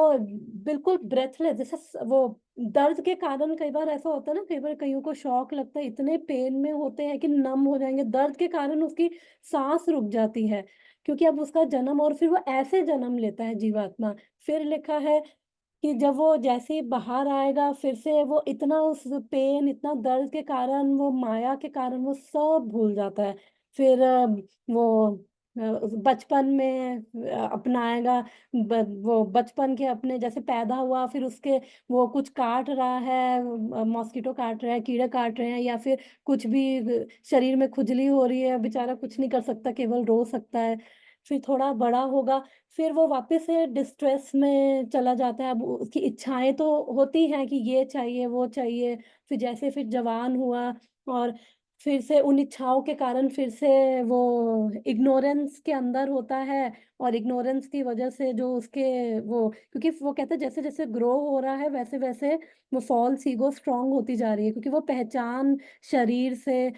बिल्कुल ब्रेथलेस, जैसे वो दर्द के कारण, कई बार ऐसा होता है ना, कई बार कईयों को शॉक लगता है, इतने पेन में होते हैं कि नम हो जाएँगे, दर्द के कारण उसकी साँस रुक जाती है, क्योंकि अब उसका जन्म, और फिर वो ऐसे जन्म लेता है जीवात्मा। फिर लिखा है कि जब वो जैसे ही बाहर आएगा, फिर से वो इतना उस पेन, इतना दर्द के कारण, वो माया के कारण वो सब भूल जाता है। फिर वो बचपन में अपनाएगा, वो बचपन के अपने जैसे पैदा हुआ, फिर उसके वो कुछ काट रहा है, मॉस्किटो काट रहा है, कीड़े काट रहे हैं, या फिर कुछ भी शरीर में खुजली हो रही है, बेचारा कुछ नहीं कर सकता, केवल रो सकता है। फिर थोड़ा बड़ा होगा, फिर वो वापस से डिस्ट्रेस में चला जाता है। अब उसकी इच्छाएँ तो होती हैं कि ये चाहिए, वो चाहिए। फिर जवान हुआ, और फिर से उन इच्छाओं के कारण फिर से वो इग्नोरेंस के अंदर होता है, और इग्नोरेंस की वज़ह से जो उसके वो, क्योंकि वो कहते हैं जैसे-जैसे ग्रो हो रहा है, वैसे-वैसे वो फ़ॉल्स ईगो स्ट्रॉन्ग होती जा रही है, क्योंकि वो पहचान शरीर से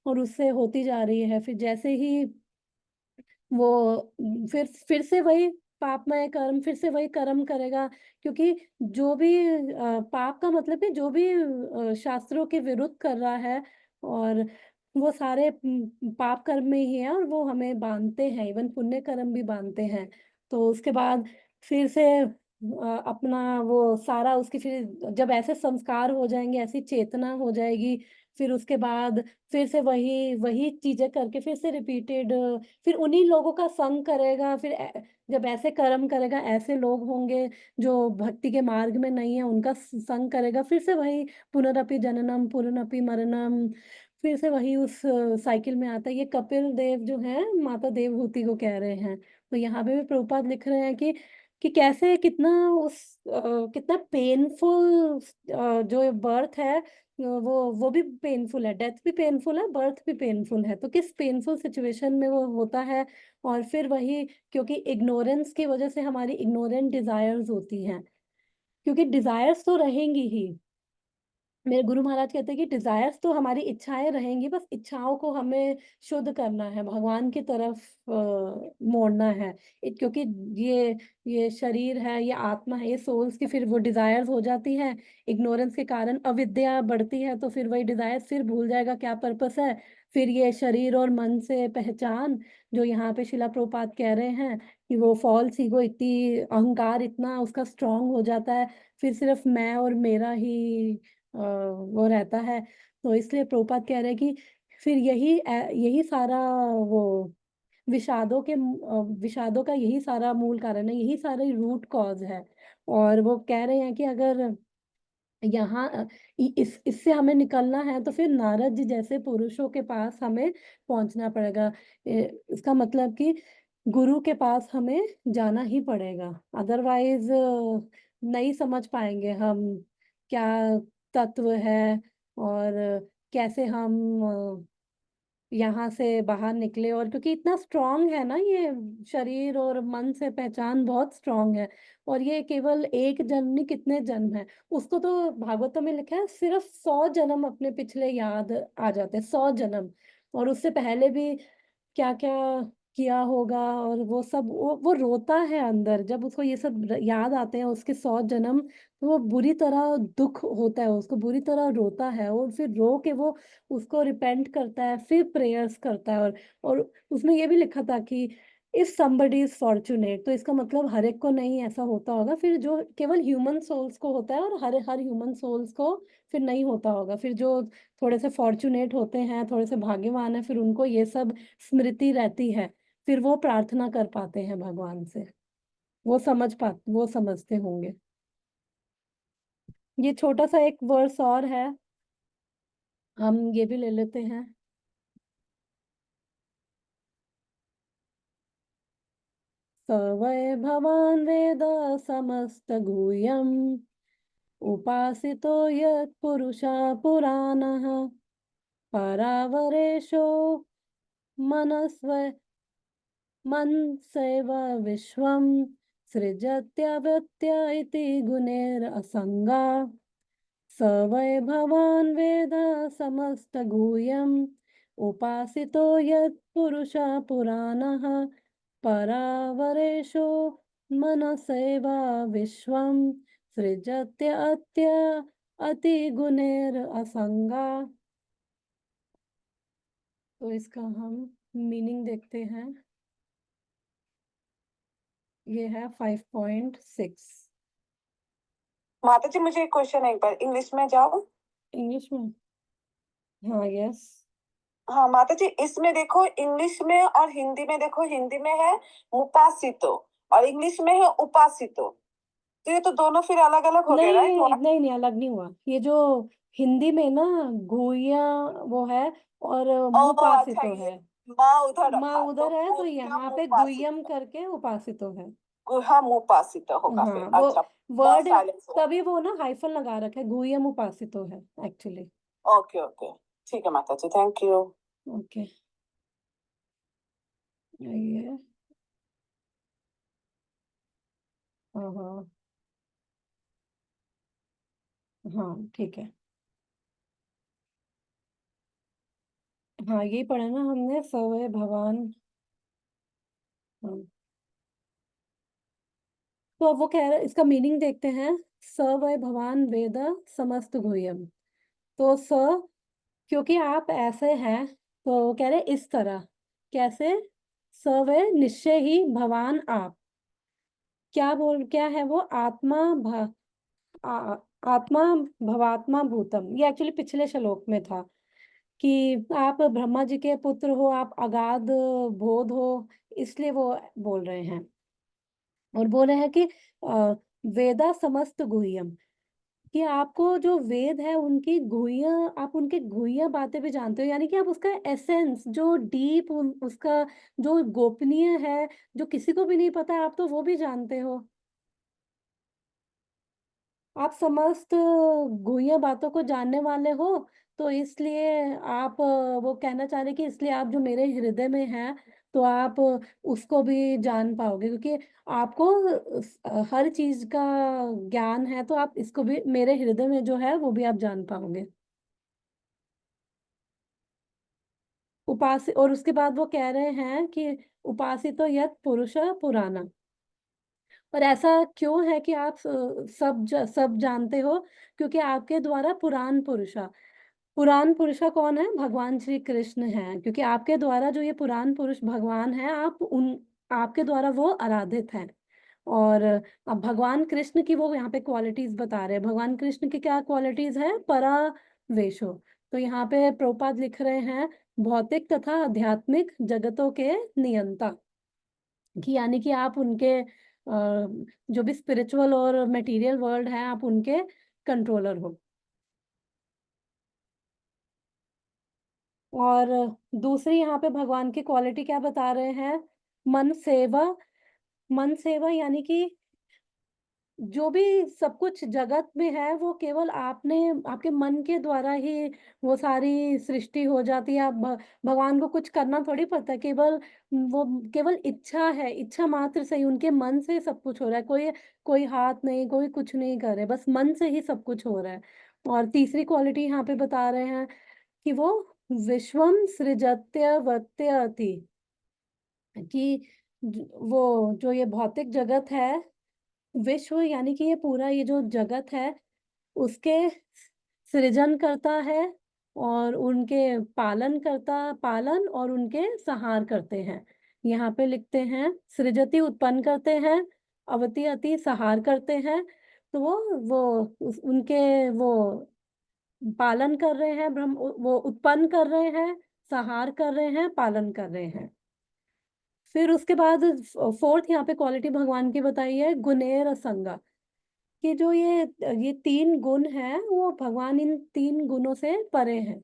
और उससे होती जा रही है। फिर जैसे ही वो फिर से वही पापमय कर्म, फिर से वही कर्म करेगा, क्योंकि जो भी पाप का मतलब है जो भी शास्त्रों के विरुद्ध कर रहा है, और वो सारे पाप कर्म में ही है, और वो हमें बाँधते हैं, इवन पुण्य कर्म भी बाँधते हैं। तो उसके बाद फिर से अपना वो सारा उसकी, फिर जब ऐसे संस्कार हो जाएँगे, ऐसी चेतना हो जाएगी, फिर उसके बाद फिर से वही वही चीज़ें करके फिर से रिपीटेड, फिर उन्हीं लोगों का संग करेगा, फिर जब ऐसे कर्म करेगा, ऐसे लोग होंगे जो भक्ति के मार्ग में नहीं है, उनका संग करेगा, फिर से वही पुनरपि जननम पुनरपि मरणम, फिर से वही उस साइकिल में आता है। ये कपिल देव जो हैं माता देवहूति को कह रहे हैं। तो यहाँ पे भी प्रभुपाद लिख रहे हैं कि कैसे कितना कितना पेनफुल जो बर्थ है, वो भी पेनफुल है, डेथ भी पेनफुल है, बर्थ भी पेनफुल है। तो किस पेनफुल सिचुएशन में वो होता है, और फिर वही, क्योंकि इग्नोरेंस की वज़ह से हमारी इग्नोरेंट डिज़ायर्स होती हैं, क्योंकि डिज़ायर्स तो रहेंगी ही। मेरे गुरु महाराज कहते हैं कि डिज़ायर्स तो हमारी इच्छाएँ रहेंगी, बस इच्छाओं को हमें शुद्ध करना है, भगवान की तरफ मोड़ना है। क्योंकि ये शरीर है, ये आत्मा है, ये सोल्स की फिर वो डिज़ायर्स हो जाती हैं, इग्नोरेंस के कारण अविद्या बढ़ती है, तो फिर वही डिज़ायर्स, फिर भूल जाएगा क्या पर्पस है। फिर ये शरीर और मन से पहचान, जो यहाँ पे शिला प्रभुपाद कह रहे हैं कि वो फ़ॉल्स ईगो, इतनी अहंकार इतना उसका स्ट्रॉन्ग हो जाता है, फिर सिर्फ़ मैं और मेरा ही वो रहता है। तो इसलिए प्रभुपाद कह रहे हैं कि फिर यही सारा वो विषादों का यही सारा मूल कारण है, यही सारी रूट कॉज़ है। और वो कह रहे हैं कि अगर यहाँ इससे हमें निकलना है, तो फिर नारद जी जैसे पुरुषों के पास हमें पहुँचना पड़ेगा। इसका मतलब कि गुरु के पास हमें जाना ही पड़ेगा, अदरवाइज़ नहीं समझ पाएँगे हम क्या तत्व है, और कैसे हम यहाँ से बाहर निकले, और क्योंकि इतना स्ट्रॉन्ग है ना ये शरीर और मन से पहचान बहुत स्ट्रॉन्ग है, और ये केवल एक जन्म नहीं, कितने जन्म है। उसको तो भागवतम में लिखा है सिर्फ 100 जन्म अपने पिछले याद आ जाते हैं, 100 जन्म। और उससे पहले भी क्या-क्या किया होगा, और वो सब वो रोता है अंदर जब उसको ये सब याद आते हैं उसके 100 जन्म, तो वो बुरी तरह दुःख होता है उसको, बुरी तरह रोता है और फिर रो के वो उसको रिपेंट करता है, फिर प्रेयर्स करता है। और उसमें ये भी लिखा था कि इफ समबडी इज़ फॉर्च्यूनेट, तो इसका मतलब हर एक को नहीं ऐसा होता होगा, फिर जो केवल ह्यूमन सोल्स को होता है, और हर हर ह्यूमन सोल्स को फिर नहीं होता होगा। फिर जो थोड़े से फॉर्च्यूनेट होते हैं, थोड़े से भाग्यवान हैं, फिर उनको ये सब स्मृति रहती है, फिर वो प्रार्थना कर पाते हैं भगवान से। वो समझते होंगे। ये छोटा-सा एक वर्स और है, हम ये भी ले लेते हैं। स वै भवान् वेद समस्तगुह्यम्, उपासितो यत्पुरुषः पुराणः, परावरेशो मनस्व मनसैव विश्वं सृजत्यवत्य इति गुणैरसङ्गा। स वै भवान् वेद समस्तगुह्यम्, उपासितो यत्पुरुषः पुराणः, परावरेशो मनसैव विश्वं सृजत्यत्य अतिगुणैरसङ्गा। तो इसका हम मीनिंग देखते हैं। ये है 5.6। माता जी मुझे एक क्वेश्चन है, एक बार इंग्लिश में जाओ। इंग्लिश में? हाँ, यस। हाँ माता जी, इसमें देखो इंग्लिश में और हिंदी में, देखो हिंदी में है उपासितो और इंग्लिश में है उपासितो, तो ये तो दोनों फिर अलग अलग हो गए, राइट? नहीं, नहीं, नहीं, अलग नहीं हुआ। ये जो हिंदी में ना गुइया वो है, और ओह अच्छा, मुपासितो ये है। माँ उधर माँ रखा तो उधर है, तो गुह्यम यहाँ पे गुइयम उपासितो, करके उपासितो है। गुह्यम उपासितो होगा फिर। हाँ, वो अच्छा, बहुत वर्ड साइलेंस हो तभी वो ना हाइफन लगा रखा है, गुइयम उपासितो है एक्चुअली। गया। ओके ओके, ठीक है माता जी, थैंक यू। ओके, ये हाँ, हाँ, हाँ, ठीक है। हाँ, यही पढ़ा ना हमने, सवय भवान। हाँ, तो अब वो कह रहा है, इसका मीनिंग देखते हैं। स वै भवान वेद समस्त गुह्यम। तो स, क्योंकि आप ऐसे हैं, तो कह रहे इस तरह। कैसे? स वै निश्चय ही भवान आप। क्या है वो? आ, आत्मा भवात्मा भूतम, ये एक्चुअली पिछले श्लोक में था कि आप ब्रह्मा जी के पुत्र हो, आप अगाध बोध हो, इसलिए वो बोल रहे हैं। और बोल रहे हैं कि वेदा समस्त गुह्यम, कि आपको जो वेद है उनकी गुह्य, आप उनके गुह्य बातें भी जानते हो, यानी कि आप उसका एसेंस जो डीप, उसका जो गोपनीय है, जो किसी को भी नहीं पता, आप तो वो भी जानते हो। आप समस्त गुह्य बातों को जानने वाले हो, तो इसलिए आप वो कहना चाह रहे कि इसलिए आप जो मेरे हृदय में हैं, तो आप उसको भी जान पाओगे, क्योंकि आपको हर चीज़ का ज्ञान है, तो आप इसको भी, मेरे हृदय में जो है वो भी आप जान पाओगे। और उसके बाद वो कह रहे हैं कि उपासितो यत् पुरुषः पुराणः। और ऐसा क्यों है कि आप सब जानते हो? क्योंकि आपके द्वारा पुराण पुरुषा कौन है? भगवान श्री कृष्ण हैं। क्योंकि आपके द्वारा जो ये पुराण पुरुष भगवान हैं, आपके द्वारा वो आराधित हैं। और अब भगवान कृष्ण की वो यहाँ पे क्वालिटीज़ बता रहे हैं। भगवान कृष्ण की क्या क्वालिटीज़ हैं? परावेशो। तो यहाँ पे प्रभुपाद लिख रहे हैं, भौतिक तथा आध्यात्मिक जगतों के नियंता। कि यानी कि आप उनके जो भी स्पिरिचुअल और मटेरियल वर्ल्ड है, आप उनके कंट्रोलर हो। और दूसरी यहाँ पे भगवान की क्वालिटी क्या बता रहे हैं? मन सेवा। मन सेवा यानी कि जो भी सब कुछ जगत में है, वो केवल आपके मन के द्वारा ही वो सारी सृष्टि हो जाती है। आप भगवान को कुछ करना थोड़ी पड़ता है, वो केवल इच्छा है, इच्छा मात्र से ही उनके मन से सब कुछ हो रहा है। कोई कोई हाथ नहीं, कोई कुछ नहीं कर रहे, बस मन से ही सब कुछ हो रहा है। और तीसरी क्वालिटी यहाँ पे बता रहे हैं कि वो विश्वम सृजत्यवत्यति, कि वो जो ये भौतिक जगत है, विश्व यानी कि ये पूरा ये जो जगत है उसके सृजन करता है और उनके पालन और उनके संहार करते हैं। यहाँ पे लिखते हैं सृजति उत्पन्न करते हैं, अवति अति संहार करते हैं। तो वो उनके वो पालन कर रहे हैं, वो उत्पन्न कर रहे हैं, संहार कर रहे हैं, पालन कर रहे हैं। फिर उसके बाद फोर्थ यहाँ पे क्वालिटी भगवान की बताई है, गुणेर असंगा, कि जो ये तीन गुण हैं वो भगवान इन तीन गुणों से परे हैं।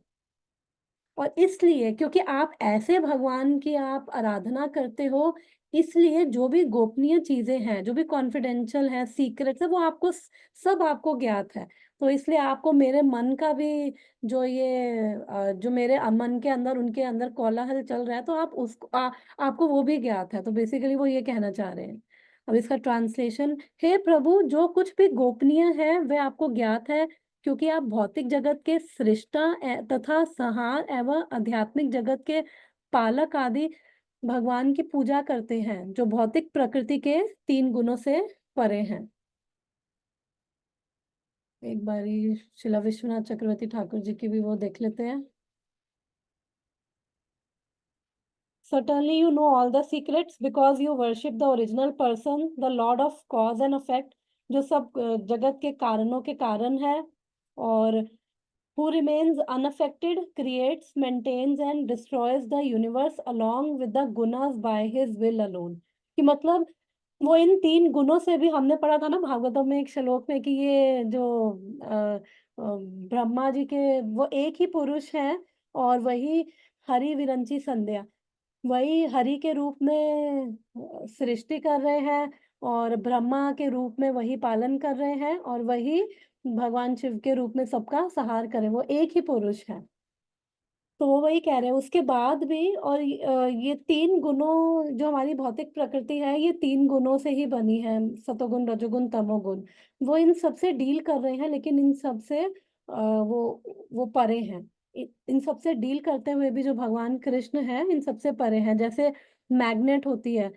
और इसलिए क्योंकि आप ऐसे भगवान की आप आराधना करते हो, इसलिए जो भी गोपनीय चीजें हैं, जो भी कॉन्फिडेंशियल है, सीक्रेट्स है, वो आपको सब आपको ज्ञात है। तो इसलिए आपको मेरे मन का भी जो जो मेरे मन के अंदर उनके अंदर कोलाहल चल रहा है, तो आप आपको वो भी ज्ञात है। तो बेसिकली वो ये कहना चाह रहे हैं। अब इसका ट्रांसलेशन, हे प्रभु, जो कुछ भी गोपनीय है वह आपको ज्ञात है, क्योंकि आप भौतिक जगत के सृष्टा तथा संहार एवं आध्यात्मिक जगत के पालक आदि भगवान की पूजा करते हैं, जो भौतिक प्रकृति के तीन गुणों से परे हैं। एक बारी शिला विश्वनाथ चक्रवर्ती ठाकुर जी की भी वो देख लेते हैं। Certainly you know all the secrets because you worship the original person, the Lord of cause and effect, जो सब जगत के कारणों के कारण है, और who remains unaffected, creates, maintains and destroys the universe along with the gunas by his will alone। कि मतलब वो इन तीन गुणों से भी, हमने पढ़ा था ना भागवतम में एक श्लोक में, कि ये जो ब्रह्मा जी के वो एक ही पुरुष हैं, और वही हरि विरंची संध्या, वही हरि के रूप में सृष्टि कर रहे हैं, और ब्रह्मा के रूप में वही पालन कर रहे हैं, और वही भगवान शिव के रूप में सबका संहार करें, वो एक ही पुरुष है। तो वो वही कह रहे हैं उसके बाद भी। और ये तीन गुणों, जो हमारी भौतिक प्रकृति है, ये तीन गुणों से ही बनी है, सतोगुण रजोगुण तमोगुण। वो इन सब से डील कर रहे हैं, लेकिन इन सब से वो परे हैं। इन सब से डील करते हुए भी जो भगवान कृष्ण है, इन सब से परे हैं। जैसे मैग्नेट होती है,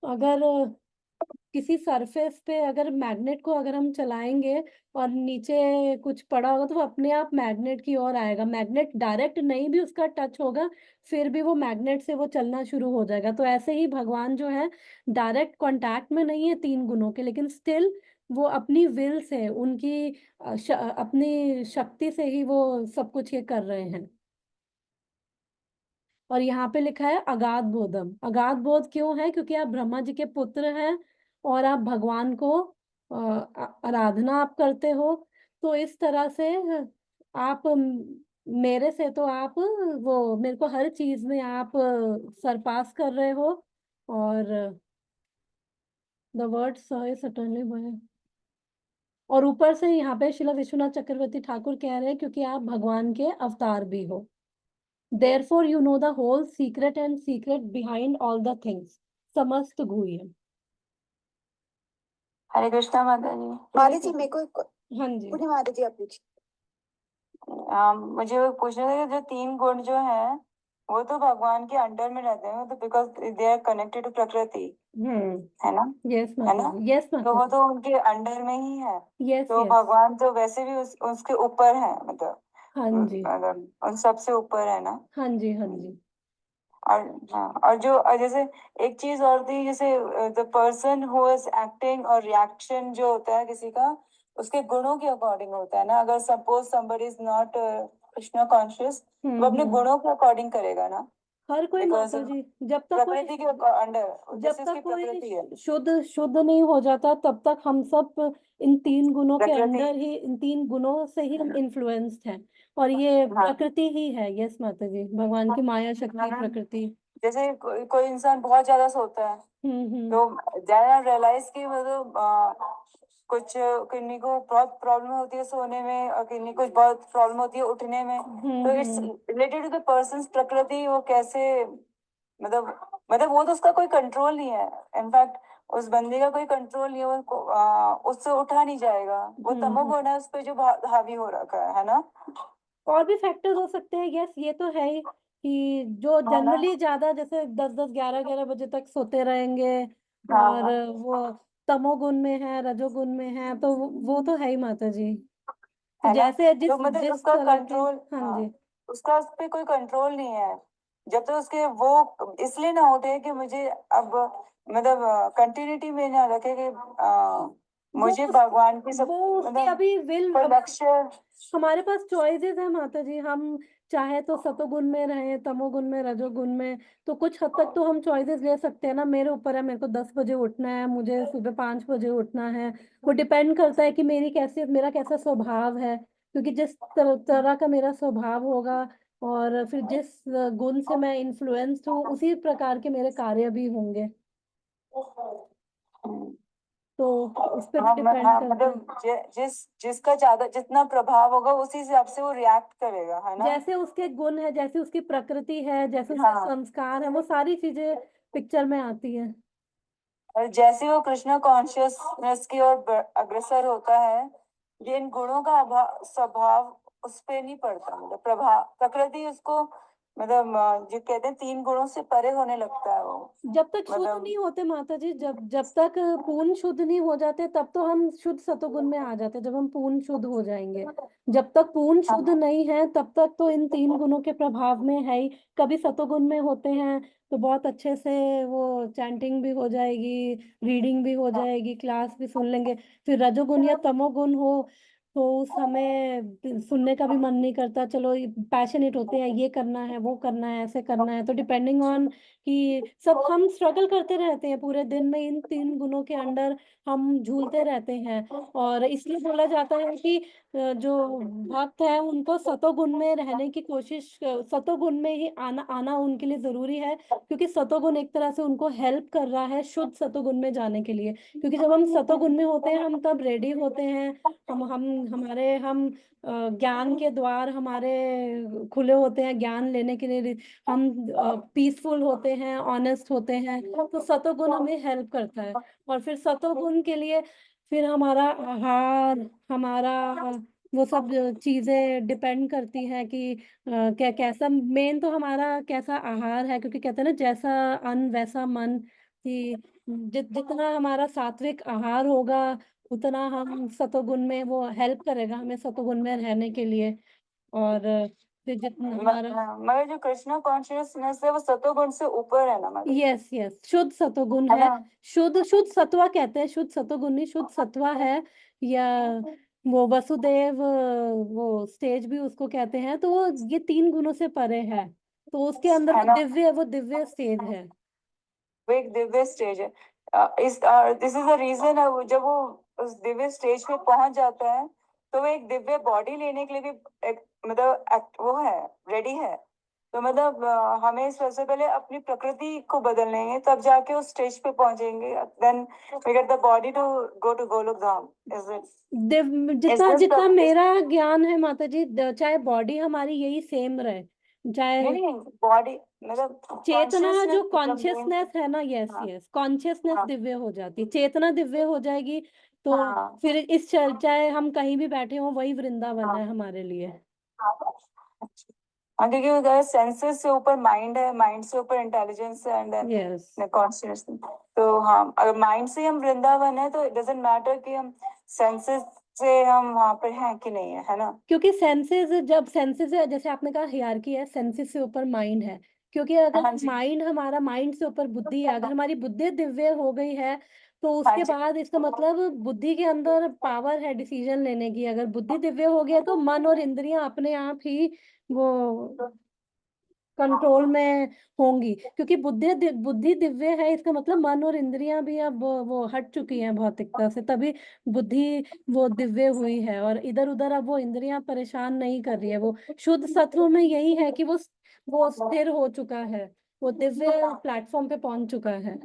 अगर किसी सरफेस पे अगर मैग्नेट को अगर हम चलाएंगे और नीचे कुछ पड़ा होगा, तो वो अपने आप मैग्नेट की ओर आएगा। मैग्नेट डायरेक्ट नहीं भी उसका टच होगा, फिर भी वो मैग्नेट से वो चलना शुरू हो जाएगा। तो ऐसे ही भगवान जो है, डायरेक्ट कांटेक्ट में नहीं है तीन गुणों के, लेकिन स्टिल वो अपनी विल से, उनकी अपनी शक्ति से ही वो सब कुछ ये कर रहे हैं। और यहाँ पे लिखा है अगाध बोधम। अगाध बोध क्यों है? क्योंकि आप ब्रह्मा जी के पुत्र हैं, और आप भगवान को आराधना आप करते हो। तो इस तरह से आप मेरे से तो आप वो मेरे को हर चीज में आप सरपास कर रहे हो। और द वर्ड सटनली, और ऊपर से यहाँ पे शिला विश्वनाथ चक्रवर्ती ठाकुर कह रहे हैं, क्योंकि आप भगवान के अवतार भी हो। Therefore you know the whole secret and secret behind all the things। समस्त गुह्यम। हरे कृष्णा माता जी। माता जी मेरे को, हाँ जी। पूरी माता जी आप पूछिए। मुझे वो पूछना था कि जो तीन गुण जो है वो तो भगवान के अंडर में रहते हैं, तो because they are connected to प्रकृति, है ना? यस है माता ना? जी, यस तो माता वो जी, तो उनके अंडर में ही है। यस तो यस। भगवान तो वैसे भी उसके ऊपर है, मतलब हाँ जी, मतलब उन सबसे ऊपर है ना। हाँ जी, हाँ जी। और हाँ, और जो और जैसे एक चीज और थी, जैसे the person who is acting और रिएक्शन जो होता है किसी का, उसके गुणों के अकॉर्डिंग होता है ना। अगर suppose somebody is not Krishna conscious, वो अपने गुणों के अकॉर्डिंग करेगा ना, हर कोई बिकॉज माता जी, जब तक कोई प्रकृति के अंडर, जब जैसे तक उसकी प्रकृति है, कोई शुद्ध नहीं हो जाता, तब तक हम सब इन तीन गुणों के प्रकृति। अंडर ही, इन तीन गुणों से ही हम इन्फ्लुएंस्ड हैं। और ये हाँ प्रकृति ही है। यस माता जी, भगवान की माया हाँ शक्ति ना। प्रकृति। जैसे कोई इंसान बहुत ज्यादा सोता है, हम्म। तो ज्यादा रियलाइज की मतलब कुछ किन्हीं को बहुत प्रॉब्लम होती है सोने में, और किन्हीं को बहुत प्रॉब्लम होती है उठने में। तो it's related to the person's प्रकृति, वो कैसे मतलब वो तो उसका कोई कंट्रोल नहीं है। इनफैक्ट उस बंदे का कोई कंट्रोल नहीं है, उससे उठा नहीं जाएगा। वो तमोगुण है उस पे जो हावी हो रखा है ना। और भी फैक्टर्स हो सकते हैं, यस ये तो है ही कि जो जनरली ज्यादा जैसे 10-10 11-11 बजे तक सोते रहेंगे और हाँ वो तमोगुण में है, रजोगुण में है, तो वो तो है ही माता जी। तो है ना। जैसे जिस तो मतलब जिस उसका तरह के, कंट्रोल, हाँ हाँ, जी, उसका उस पे कोई कंट्रोल नहीं है। जब तक उसके वो इसलिए ना उठे कि मुझे अब मतलब कंटिन्यूटी में ना रखे कि वो मुझे उस भगवान की सब वो उसकी मतलब अभी विल, कोई अभी लक्ष्य। हमारे पास चॉइसेस है माता जी। हम चाहे तो सतोगुण में रहें, तमोगुण में, रजोगुण में, तो कुछ हद तक तो हम चॉइसेस ले सकते हैं ना। मेरे ऊपर है, मेरे को 10 बजे उठना है, मुझे सुबह 5 बजे उठना है। वो डिपेंड करता है कि मेरा कैसा स्वभाव है, क्योंकि जिस तरह का मेरा स्वभाव होगा और फिर जिस गुण से मैं इन्फ्लुएंस्ड हूँ, उसी प्रकार के मेरे कार्य भी होंगे। हम्म। तो उस पर भी डिपेंड हाँ करता है। मतलब जिसका ज्यादा जितना प्रभाव होगा उसी हिसाब से वो रिएक्ट करेगा, है ना। जैसे उसके गुण है, जैसे उसकी प्रकृति है, जैसे उसके हाँ, संस्कार है, वो सारी चीजें पिक्चर में आती है। और जैसे वो कृष्णा कॉन्शियसनेस की ओर अग्रसर होता है, ये इन गुणों का अभाव स्वभाव उस पे नहीं पड़ता, मतलब प्रभाव प्रकृति उसको मतलब जो कहते हैं 3 गुणों से परे होने लगता है वो। जब तक शुद्ध मतलब नहीं होते माता जी, जब जब तक पूर्ण शुद्ध नहीं हो जाते, तब तो हम शुद्ध सतोगुण में आ जाते हैं, जब हम पूर्ण शुद्ध हो जाएंगे। जब तक पूर्ण शुद्ध हाँ, नहीं है, तब तक तो इन 3 गुणों के प्रभाव में है ही। कभी सतोगुण में होते हैं तो बहुत अच्छे से वो चैंटिंग भी हो जाएगी, रीडिंग भी हो जाएगी, क्लास भी सुन लेंगे। फिर रजोगुण या तमोगुण हो तो उस समय सुनने का भी मन नहीं करता, चलो पैशनेट होते हैं, ये करना है, वो करना है, ऐसे करना है। तो डिपेंडिंग ऑन कि सब हम स्ट्रगल करते रहते हैं पूरे दिन में, इन 3 गुणों के अंडर हम झूलते रहते हैं। और इसलिए बोला जाता है कि जो भक्त है उनको सतोगुण में रहने की कोशिश, सतोगुण में ही आना आना उनके लिए जरूरी है, क्योंकि सतोगुण एक तरह से उनको हेल्प कर रहा है शुद्ध सतोगुण में जाने के लिए। क्योंकि जब हम सतोगुण में होते हैं, हम तब रेडी होते हैं, हम ज्ञान के द्वार हमारे खुले होते हैं ज्ञान लेने के लिए। हम पीसफुल होते हैं, ऑनेस्ट होते हैं, तो सतोगुण हमें हेल्प करता है। और फिर सतोगुण के लिए फिर हमारा आहार, हमारा वो सब चीजें डिपेंड करती हैं कि क्या कैसा, मेन तो हमारा कैसा आहार है, क्योंकि कहते हैं ना जैसा अन्न वैसा मन। कि जितना हमारा सात्विक आहार होगा, उतना हम सतोगुण में, वो हेल्प करेगा हमें सतोगुण में रहने के लिए। और फिर जितना हमारा, मगर जो कृष्णा कॉन्शियसनेस है वो सतोगुण से ऊपर है ना, मतलब, यस यस, शुद्ध सतोगुण है है। ना। शुद्ध शुद्ध सत्वा कहते हैं, शुद्ध सतोगुण नहीं, शुद्ध सत्वा है। या वो वसुदेव, वो स्टेज भी उसको कहते हैं, तो वो ये 3 गुणों से परे है। तो उसके अंदर है वो ना, दिव्य, वो दिव्य स्टेज है। वो एक दिव्य स्टेज है। इस दिस इज द रीजन, जब वो उस दिव्य स्टेज पे पहुंच जाता है तो वो एक दिव्य बॉडी लेने के लिए भी एक मतलब वो है, रेडी है। तो मतलब हमें सबसे पहले अपनी प्रकृति को बदल लेंगे तब जाके उस स्टेज पे पहुंचेंगे, then we get the body to go to Golok Dham. Is जितना दिस द जितना इज मेरा ज्ञान है माता जी, चाहे बॉडी हमारी यही सेम रहे, नहीं चाहे नहीं, बॉडी मतलब चेतना, जो कॉन्शियसनेस जब मेन। कॉन्शियसनेस है ना, यस हाँ यस, कॉन्शियसनेस हाँ दिव्य हो जाती, चेतना दिव्य हो जाएगी। तो हाँ फिर चाहे हम कहीं भी बैठे हों, वही वृंदावन है हमारे लिए। हाँ। हाँ, क्योंकि अगर सेंसेस से ऊपर माइंड है, माइंड से ऊपर इंटेलिजेंस है, एंड यस, देन कॉन्शियस। तो हाँ, अगर माइंड से हम वृंदावन है तो इट डजेंट मैटर कि हम सेंसेस से हम वहां पर हैं कि नहीं है, है ना। क्योंकि सेंसेस, जब सेंसेस है, जैसे आपने कहा हियरकी है, सेंसेस से ऊपर माइंड है। क्योंकि अगर हाँ जी, माइंड, हमारा माइंड से ऊपर बुद्धि है, अगर हमारी बुद्धि दिव्य हो गई है, तो हाँ उसके जी, बाद इसका मतलब बुद्धि के अंदर पावर है डिसीजन लेने की। अगर बुद्धि दिव्य हो गया तो मन और इंद्रियां अपने आप ही वो कंट्रोल में होंगी। क्योंकि बुद्धि दिव्य है, इसका मतलब मन और इंद्रियां भी अब वो हट चुकी हैं भौतिकता से, तभी बुद्धि वो दिव्य हुई है। और इधर उधर अब वो इंद्रियां परेशान नहीं कर रही है। वो शुद्ध सत्व में यही है कि वो स्थिर हो चुका है, वो दिव्य प्लेटफॉर्म पे पहुंच चुका है।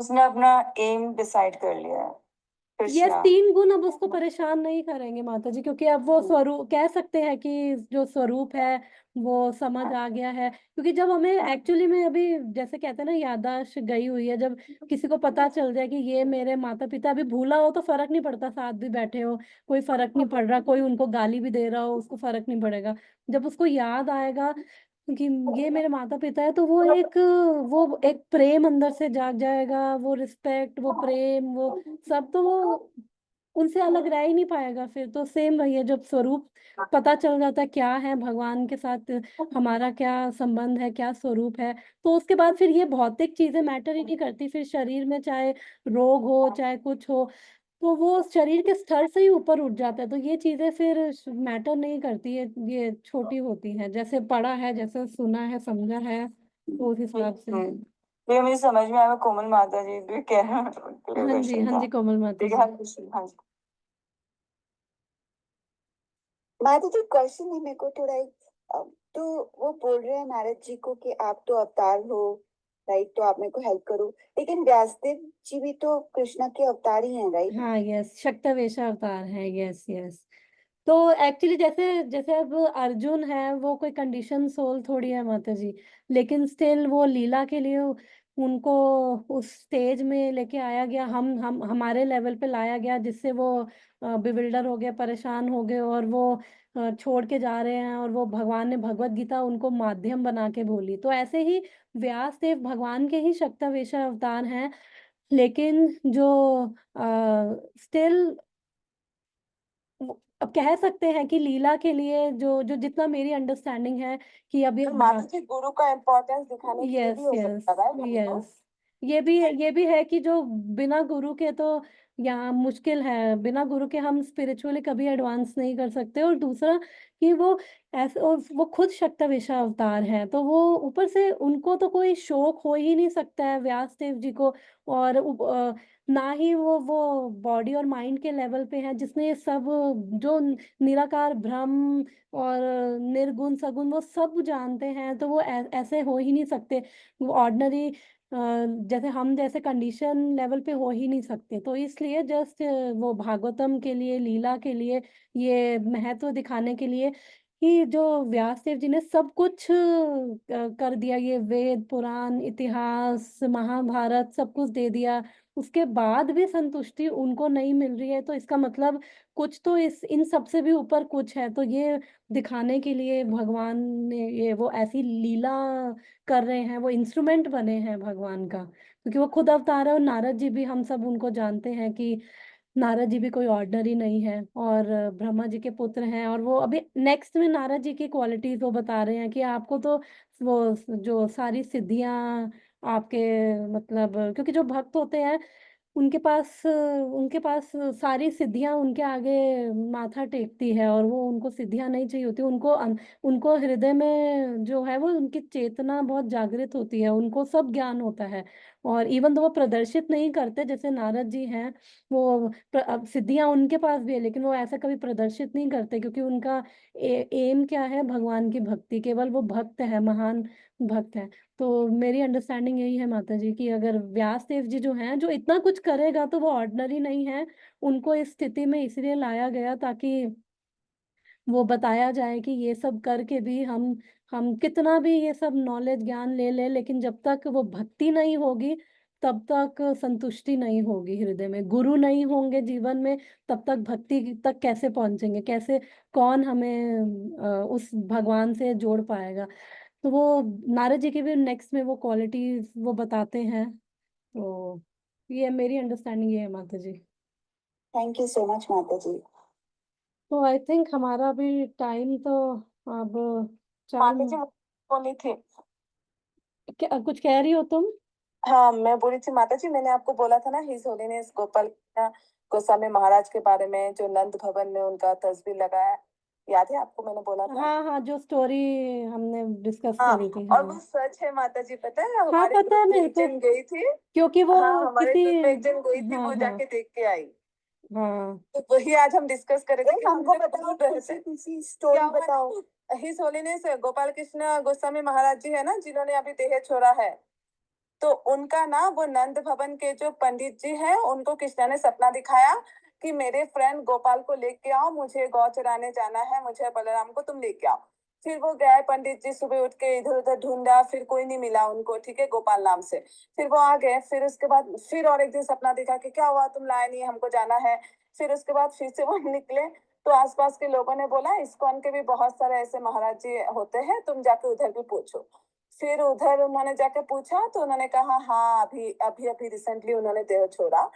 उसने अपना एम डिसाइड कर लिया है, ये कृष्णा। 3 गुण अब उसको परेशान नहीं करेंगे माता जी, क्योंकि अब वो स्वरूप कह सकते हैं कि जो स्वरूप है वो समझ आ गया है। क्योंकि जब हमें एक्चुअली में अभी जैसे कहते हैं ना, याददाश्त गई हुई है, जब किसी को पता चल जाए कि ये मेरे माता पिता, अभी भूला हो तो फर्क नहीं पड़ता, साथ भी बैठे हो कोई फर्क नहीं पड़ रहा, कोई उनको गाली भी दे रहा हो उसको फर्क नहीं पड़ेगा। जब उसको याद आएगा कि ये मेरे माता पिता है, तो वो एक प्रेम अंदर से जाग जाएगा, वो रिस्पेक्ट, वो प्रेम, वो सब, तो वो उनसे अलग रह ही नहीं पाएगा फिर। तो सेम वही है, जब स्वरूप पता चल जाता है क्या है भगवान के साथ, हमारा क्या संबंध है, क्या स्वरूप है, तो उसके बाद फिर ये भौतिक चीजें मैटर ही नहीं करती। फिर शरीर में चाहे रोग हो चाहे कुछ हो, तो वो शरीर के स्तर से ही ऊपर उठ जाता है। तो ये चीजें फिर मैटर नहीं करती है, ये छोटी होती है, जैसे पढ़ा है, जैसे सुना है, समझा है, तो उस हिसाब से। ये मुझे समझ में आया, कोमल माता जी भी कह रहे हैं, उनके लिए हाँ जी, क्वेश्चन हाँ था। जी, कोमल माता ठीक है, जी। हाँ जी, हाँ जी। माता जी क्वेश्चन है मेरे को थोड़ा एक, तो वो बोल रहे हैं नारद जी को कि आप तो अवतार हो, राइट, तो आप मेरे को हेल्प करो, लेकिन व्यासदेव जी भी तो कृष्णा के अवतार ही हैं, राइट? हाँ, यस, शक्तवेशा अवतार है, यस यस। तो एक्चुअली जैसे जैसे अब अर्जुन है, वो कोई कंडीशन सोल थोड़ी है माता जी, लेकिन स्टिल वो लीला के लिए उनको उस स्टेज में लेके आया गया, हम हमारे लेवल पे लाया गया, जिससे वो बिविल्डर हो गए, परेशान हो गए, और वो छोड़ के जा रहे हैं, और वो भगवान ने भगवत गीता उनको माध्यम बना के बोली। तो ऐसे ही व्यास देव भगवान के ही शक्तवेशा अवतार हैं, लेकिन जो स्टिल अब कह सकते हैं कि लीला के लिए, जो जो जितना मेरी अंडरस्टैंडिंग है कि अभी तो माता जी गुरु का इम्पोर्टेंस दिखाने के लिए भी यस हो यस सकता है वो। यस, ये भी है कि जो बिना गुरु के तो यहाँ मुश्किल है, बिना गुरु के हम स्पिरिचुअली कभी एडवांस नहीं कर सकते। और दूसरा कि वो ऐसे, और वो खुद शक्तवेशा अवतार हैं, तो वो ऊपर से उनको तो कोई शौक हो ही नहीं सकता है व्यास देव जी को। और ना ही वो बॉडी और माइंड के लेवल पे हैं, जिसने ये सब, जो निराकार ब्रह्म और निर्गुण सगुण वो सब जानते हैं, तो वो ऐसे हो ही नहीं सकते। वो ऑर्डिनरी जैसे हम जैसे कंडीशन लेवल पे हो ही नहीं सकते। तो इसलिए जस्ट वो भागवतम के लिए, लीला के लिए, ये महत्व दिखाने के लिए कि जो व्यास देव जी ने सब कुछ कर दिया, ये वेद पुराण इतिहास महाभारत सब कुछ दे दिया, उसके बाद भी संतुष्टि उनको नहीं मिल रही है, तो इसका मतलब कुछ तो इस इन सब से भी ऊपर कुछ है। तो ये दिखाने के लिए भगवान ने ये वो ऐसी लीला कर रहे हैं, वो इंस्ट्रूमेंट बने हैं भगवान का, क्योंकि वो खुद अवतार है। और नारद जी भी, हम सब उनको जानते हैं कि नारद जी भी कोई ऑर्डिनरी नहीं है, और ब्रह्मा जी के पुत्र हैं। और वो अभी नेक्स्ट में नारद जी की क्वालिटीज वो बता रहे हैं कि आपको तो वो जो सारी सिद्धियां आपके, मतलब क्योंकि जो भक्त होते हैं उनके पास सारी सिद्धियां उनके आगे माथा टेकती है, और वो उनको सिद्धियां नहीं चाहिए होती, उनको हृदय में जो है वो उनकी चेतना बहुत जागृत होती है, उनको सब ज्ञान होता है। और इवन तो वो प्रदर्शित नहीं करते, जैसे नारद जी हैं, वो अब सिद्धियां उनके पास भी है, लेकिन वो ऐसा कभी प्रदर्शित नहीं करते, क्योंकि उनका एम क्या है, भगवान की भक्ति, केवल वो भक्त है, महान भक्त है। तो मेरी अंडरस्टैंडिंग यही है माता जी, कि अगर व्यास देव जी जो हैं, जो इतना कुछ करेगा, तो वो ऑर्डिनरी नहीं है। उनको इस स्थिति में इसलिए लाया गया ताकि वो बताया जाए कि ये सब करके भी हम कितना भी ये सब नॉलेज ज्ञान ले ले, लेकिन जब तक वो भक्ति नहीं होगी, तब तक संतुष्टि नहीं होगी हृदय में। गुरु नहीं होंगे जीवन में, तब तक भक्ति तक कैसे पहुंचेंगे, कैसे, कौन हमें उस भगवान से जोड़ पाएगा। तो वो नारद जी की भी नेक्स्ट में वो क्वालिटीज वो बताते हैं। तो ये मेरी अंडरस्टैंडिंग ये है माता जी। थैंक यू सो मच माता जी। तो आई थिंक हमारा भी टाइम तो अब माता जी बोली थी। क्या कुछ कह रही हो तुम? हाँ, मैं बोली थी माता जी, मैंने आपको बोला था ना हिज होलीनेस गोपाल गोस्वामी महाराज के बारे में, जो नंद भवन में उनका तस्वीर लगाया, याद है आपको मैंने बोला था? हाँ हाँ, जो स्टोरी हमने डिस्कस हाँ, करी थी, और हाँ। वो सच है माता जी, पता है हाँ, हमारे पता ग्रुप है में मेरे एक को, जन गई थी। क्योंकि वो हाँ, हमारे किसी, ग्रुप में एक जन गई थी, हाँ वो हाँ जाके देख के आई। हाँ तो वही आज हम डिस्कस कर रहे थे कि हमको हम जब बताओ, दूर रहते, किसी क्या स्टोरी हुआ बताओ। ना, हिज होलीनेस गोपाल कृष्ण गोस्वामी महाराज जी है ना, जिन्होंने अभी देह छोड़ा है, तो उनका ना वो नंद भवन के जो पंडित जी हैं उनको कृष्णा ने सपना दिखाया कि मेरे फ्रेंड गोपाल को लेके आओ, मुझे गौ चराने जाना है, मुझे बलराम को तुम लेके आओ। फिर वो गए, पंडित जी सुबह उठ के इधर उधर ढूंढा, फिर कोई नहीं मिला उनको, ठीक है, गोपाल नाम से। फिर वो आ गए, फिर उसके बाद फिर और एक दिन सपना देखा कि क्या हुआ, तुम लाए नहीं, हमको जाना है। फिर उसके बाद फिर से वो निकले, तो आसपास के लोगों ने बोला इस्कॉन के भी बहुत सारे ऐसे महाराज जी होते हैं, तुम जाके उधर भी पूछो। फिर उधर उन्होंने जाके पूछा तो उन्होंने कहा हाँ, अभी अभी अभी रिसेंटली उन्होंने देह छोड़ा।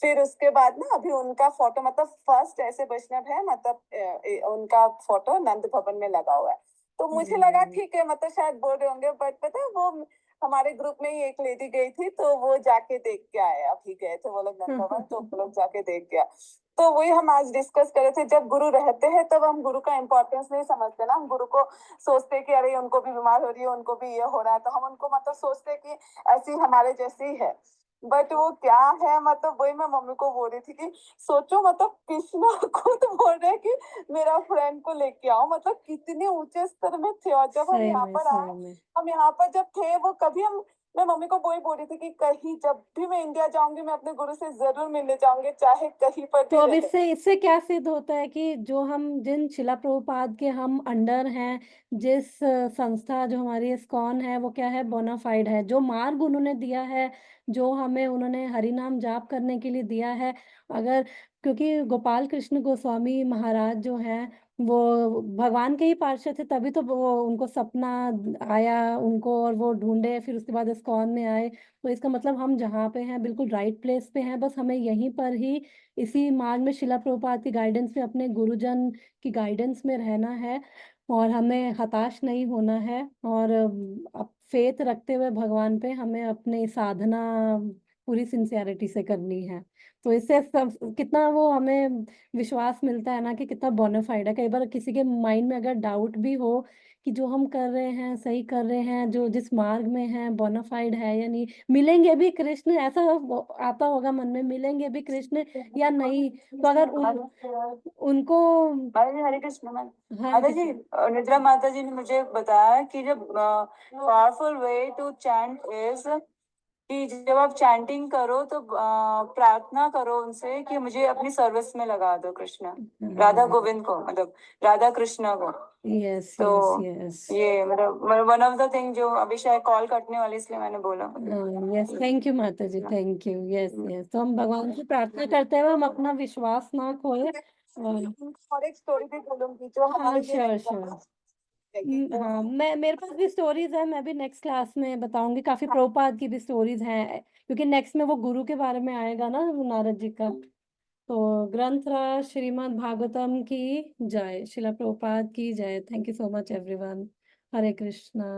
फिर उसके बाद ना अभी उनका फोटो, मतलब फर्स्ट ऐसे वैष्णव है, मतलब उनका फोटो नंद भवन में लगा हुआ है। तो मुझे लगा ठीक है, मतलब शायद बोल रहे होंगे, बट पता है वो हमारे ग्रुप में ही एक लेडी गई थी, तो वो जाके देख के आए, अभी गए थे वो लोग नंद भवन, तो वो लोग जाके देख के आए। तो वही हम आज डिस्कस कर रहे थे, जब गुरु रहते हैं तब हम गुरु का इम्पोर्टेंस नहीं समझते ना, हम गुरु को सोचते हैं कि अरे उनको भी बीमार हो रही है, उनको भी ये हो रहा है, तो हम उनको मतलब सोचते हैं कि ऐसी हमारे जैसी है, बट वो क्या है, मतलब वही मैं मम्मी को बोल रही थी कि सोचो, मतलब कृष्णा खुद बोल रहे कि मेरा फ्रेंड को लेके आओ, मतलब कितने ऊंचे स्तर में थे। और जब हम यहाँ पर आए, हम यहाँ पर जब थे वो कभी हम, मैं मम्मी को वही बोल रही थी कि कहीं जब भी मैं इंडिया जाऊंगी मैं अपने गुरु से जरूर मिलने जाऊंगी, चाहे कहीं पर तो भी अब रहे। इससे इससे क्या सिद्ध होता है कि जो हम जिन शिला प्रभुपाद के हम अंडर हैं, जिस संस्था जो हमारी इस्कॉन है, वो क्या है, बोनाफाइड है। जो मार्ग उन्होंने दिया है, जो हमें उन्होंने हरि नाम जाप करने के लिए दिया है, अगर, क्योंकि गोपाल कृष्ण गोस्वामी महाराज जो हैं वो भगवान के ही पार्षद थे, तभी तो वो उनको सपना आया उनको, और वो ढूंढे, फिर उसके बाद इस्कॉन में आए। तो इसका मतलब हम जहाँ पे हैं बिल्कुल राइट प्लेस पे हैं, बस हमें यहीं पर ही इसी मार्ग में शिला प्रभुपाद की गाइडेंस में, अपने गुरुजन की गाइडेंस में रहना है, और हमें हताश नहीं होना है, और अब फेथ रखते हुए भगवान पे हमें अपनी साधना पूरी सिंसियरिटी से करनी है। तो इससे सब कितना वो हमें विश्वास मिलता है ना कि कितना बोनाफाइड है। कई बार किसी के माइंड में अगर डाउट भी हो कि जो हम कर रहे हैं सही कर रहे हैं, जो जिस मार्ग में है बोनाफाइड है या नहीं, मिलेंगे भी कृष्ण, ऐसा आता होगा मन में, मिलेंगे भी कृष्ण या नहीं। तो अगर उनको हरे कृष्ण मैम। हरे माता जी, कृष्ण। निद्रा माता जी ने मुझे बताया कि जब powerful way to chant is कि जब आप चैंटिंग करो तो प्रार्थना करो उनसे कि मुझे अपनी सर्विस में लगा दो कृष्ण, राधा गोविंद को, मतलब राधा कृष्ण को। यस तो यस यस, ये मतलब वन ऑफ द थिंग जो अभी शायद कॉल कटने वाली, इसलिए मैंने बोला। यस, थैंक यू माता जी, थैंक यू। यस यस, तो हम भगवान से प्रार्थना करते हुए हम अपना विश्वास ना खोए। और एक स्टोरी भी बोलूंगी जो हाँ हमारे लिए श्योर श्योर। हाँ, मैं, मेरे पास भी स्टोरीज है, मैं भी नेक्स्ट क्लास में बताऊंगी। काफी प्रभुपाद की भी स्टोरीज हैं, क्योंकि नेक्स्ट में वो गुरु के बारे में आएगा ना, वो नारद जी का। तो ग्रंथराज श्रीमद् भागवतम की जय, शिला प्रभुपाद की जय। Thank you so much everyone. Hare Krishna.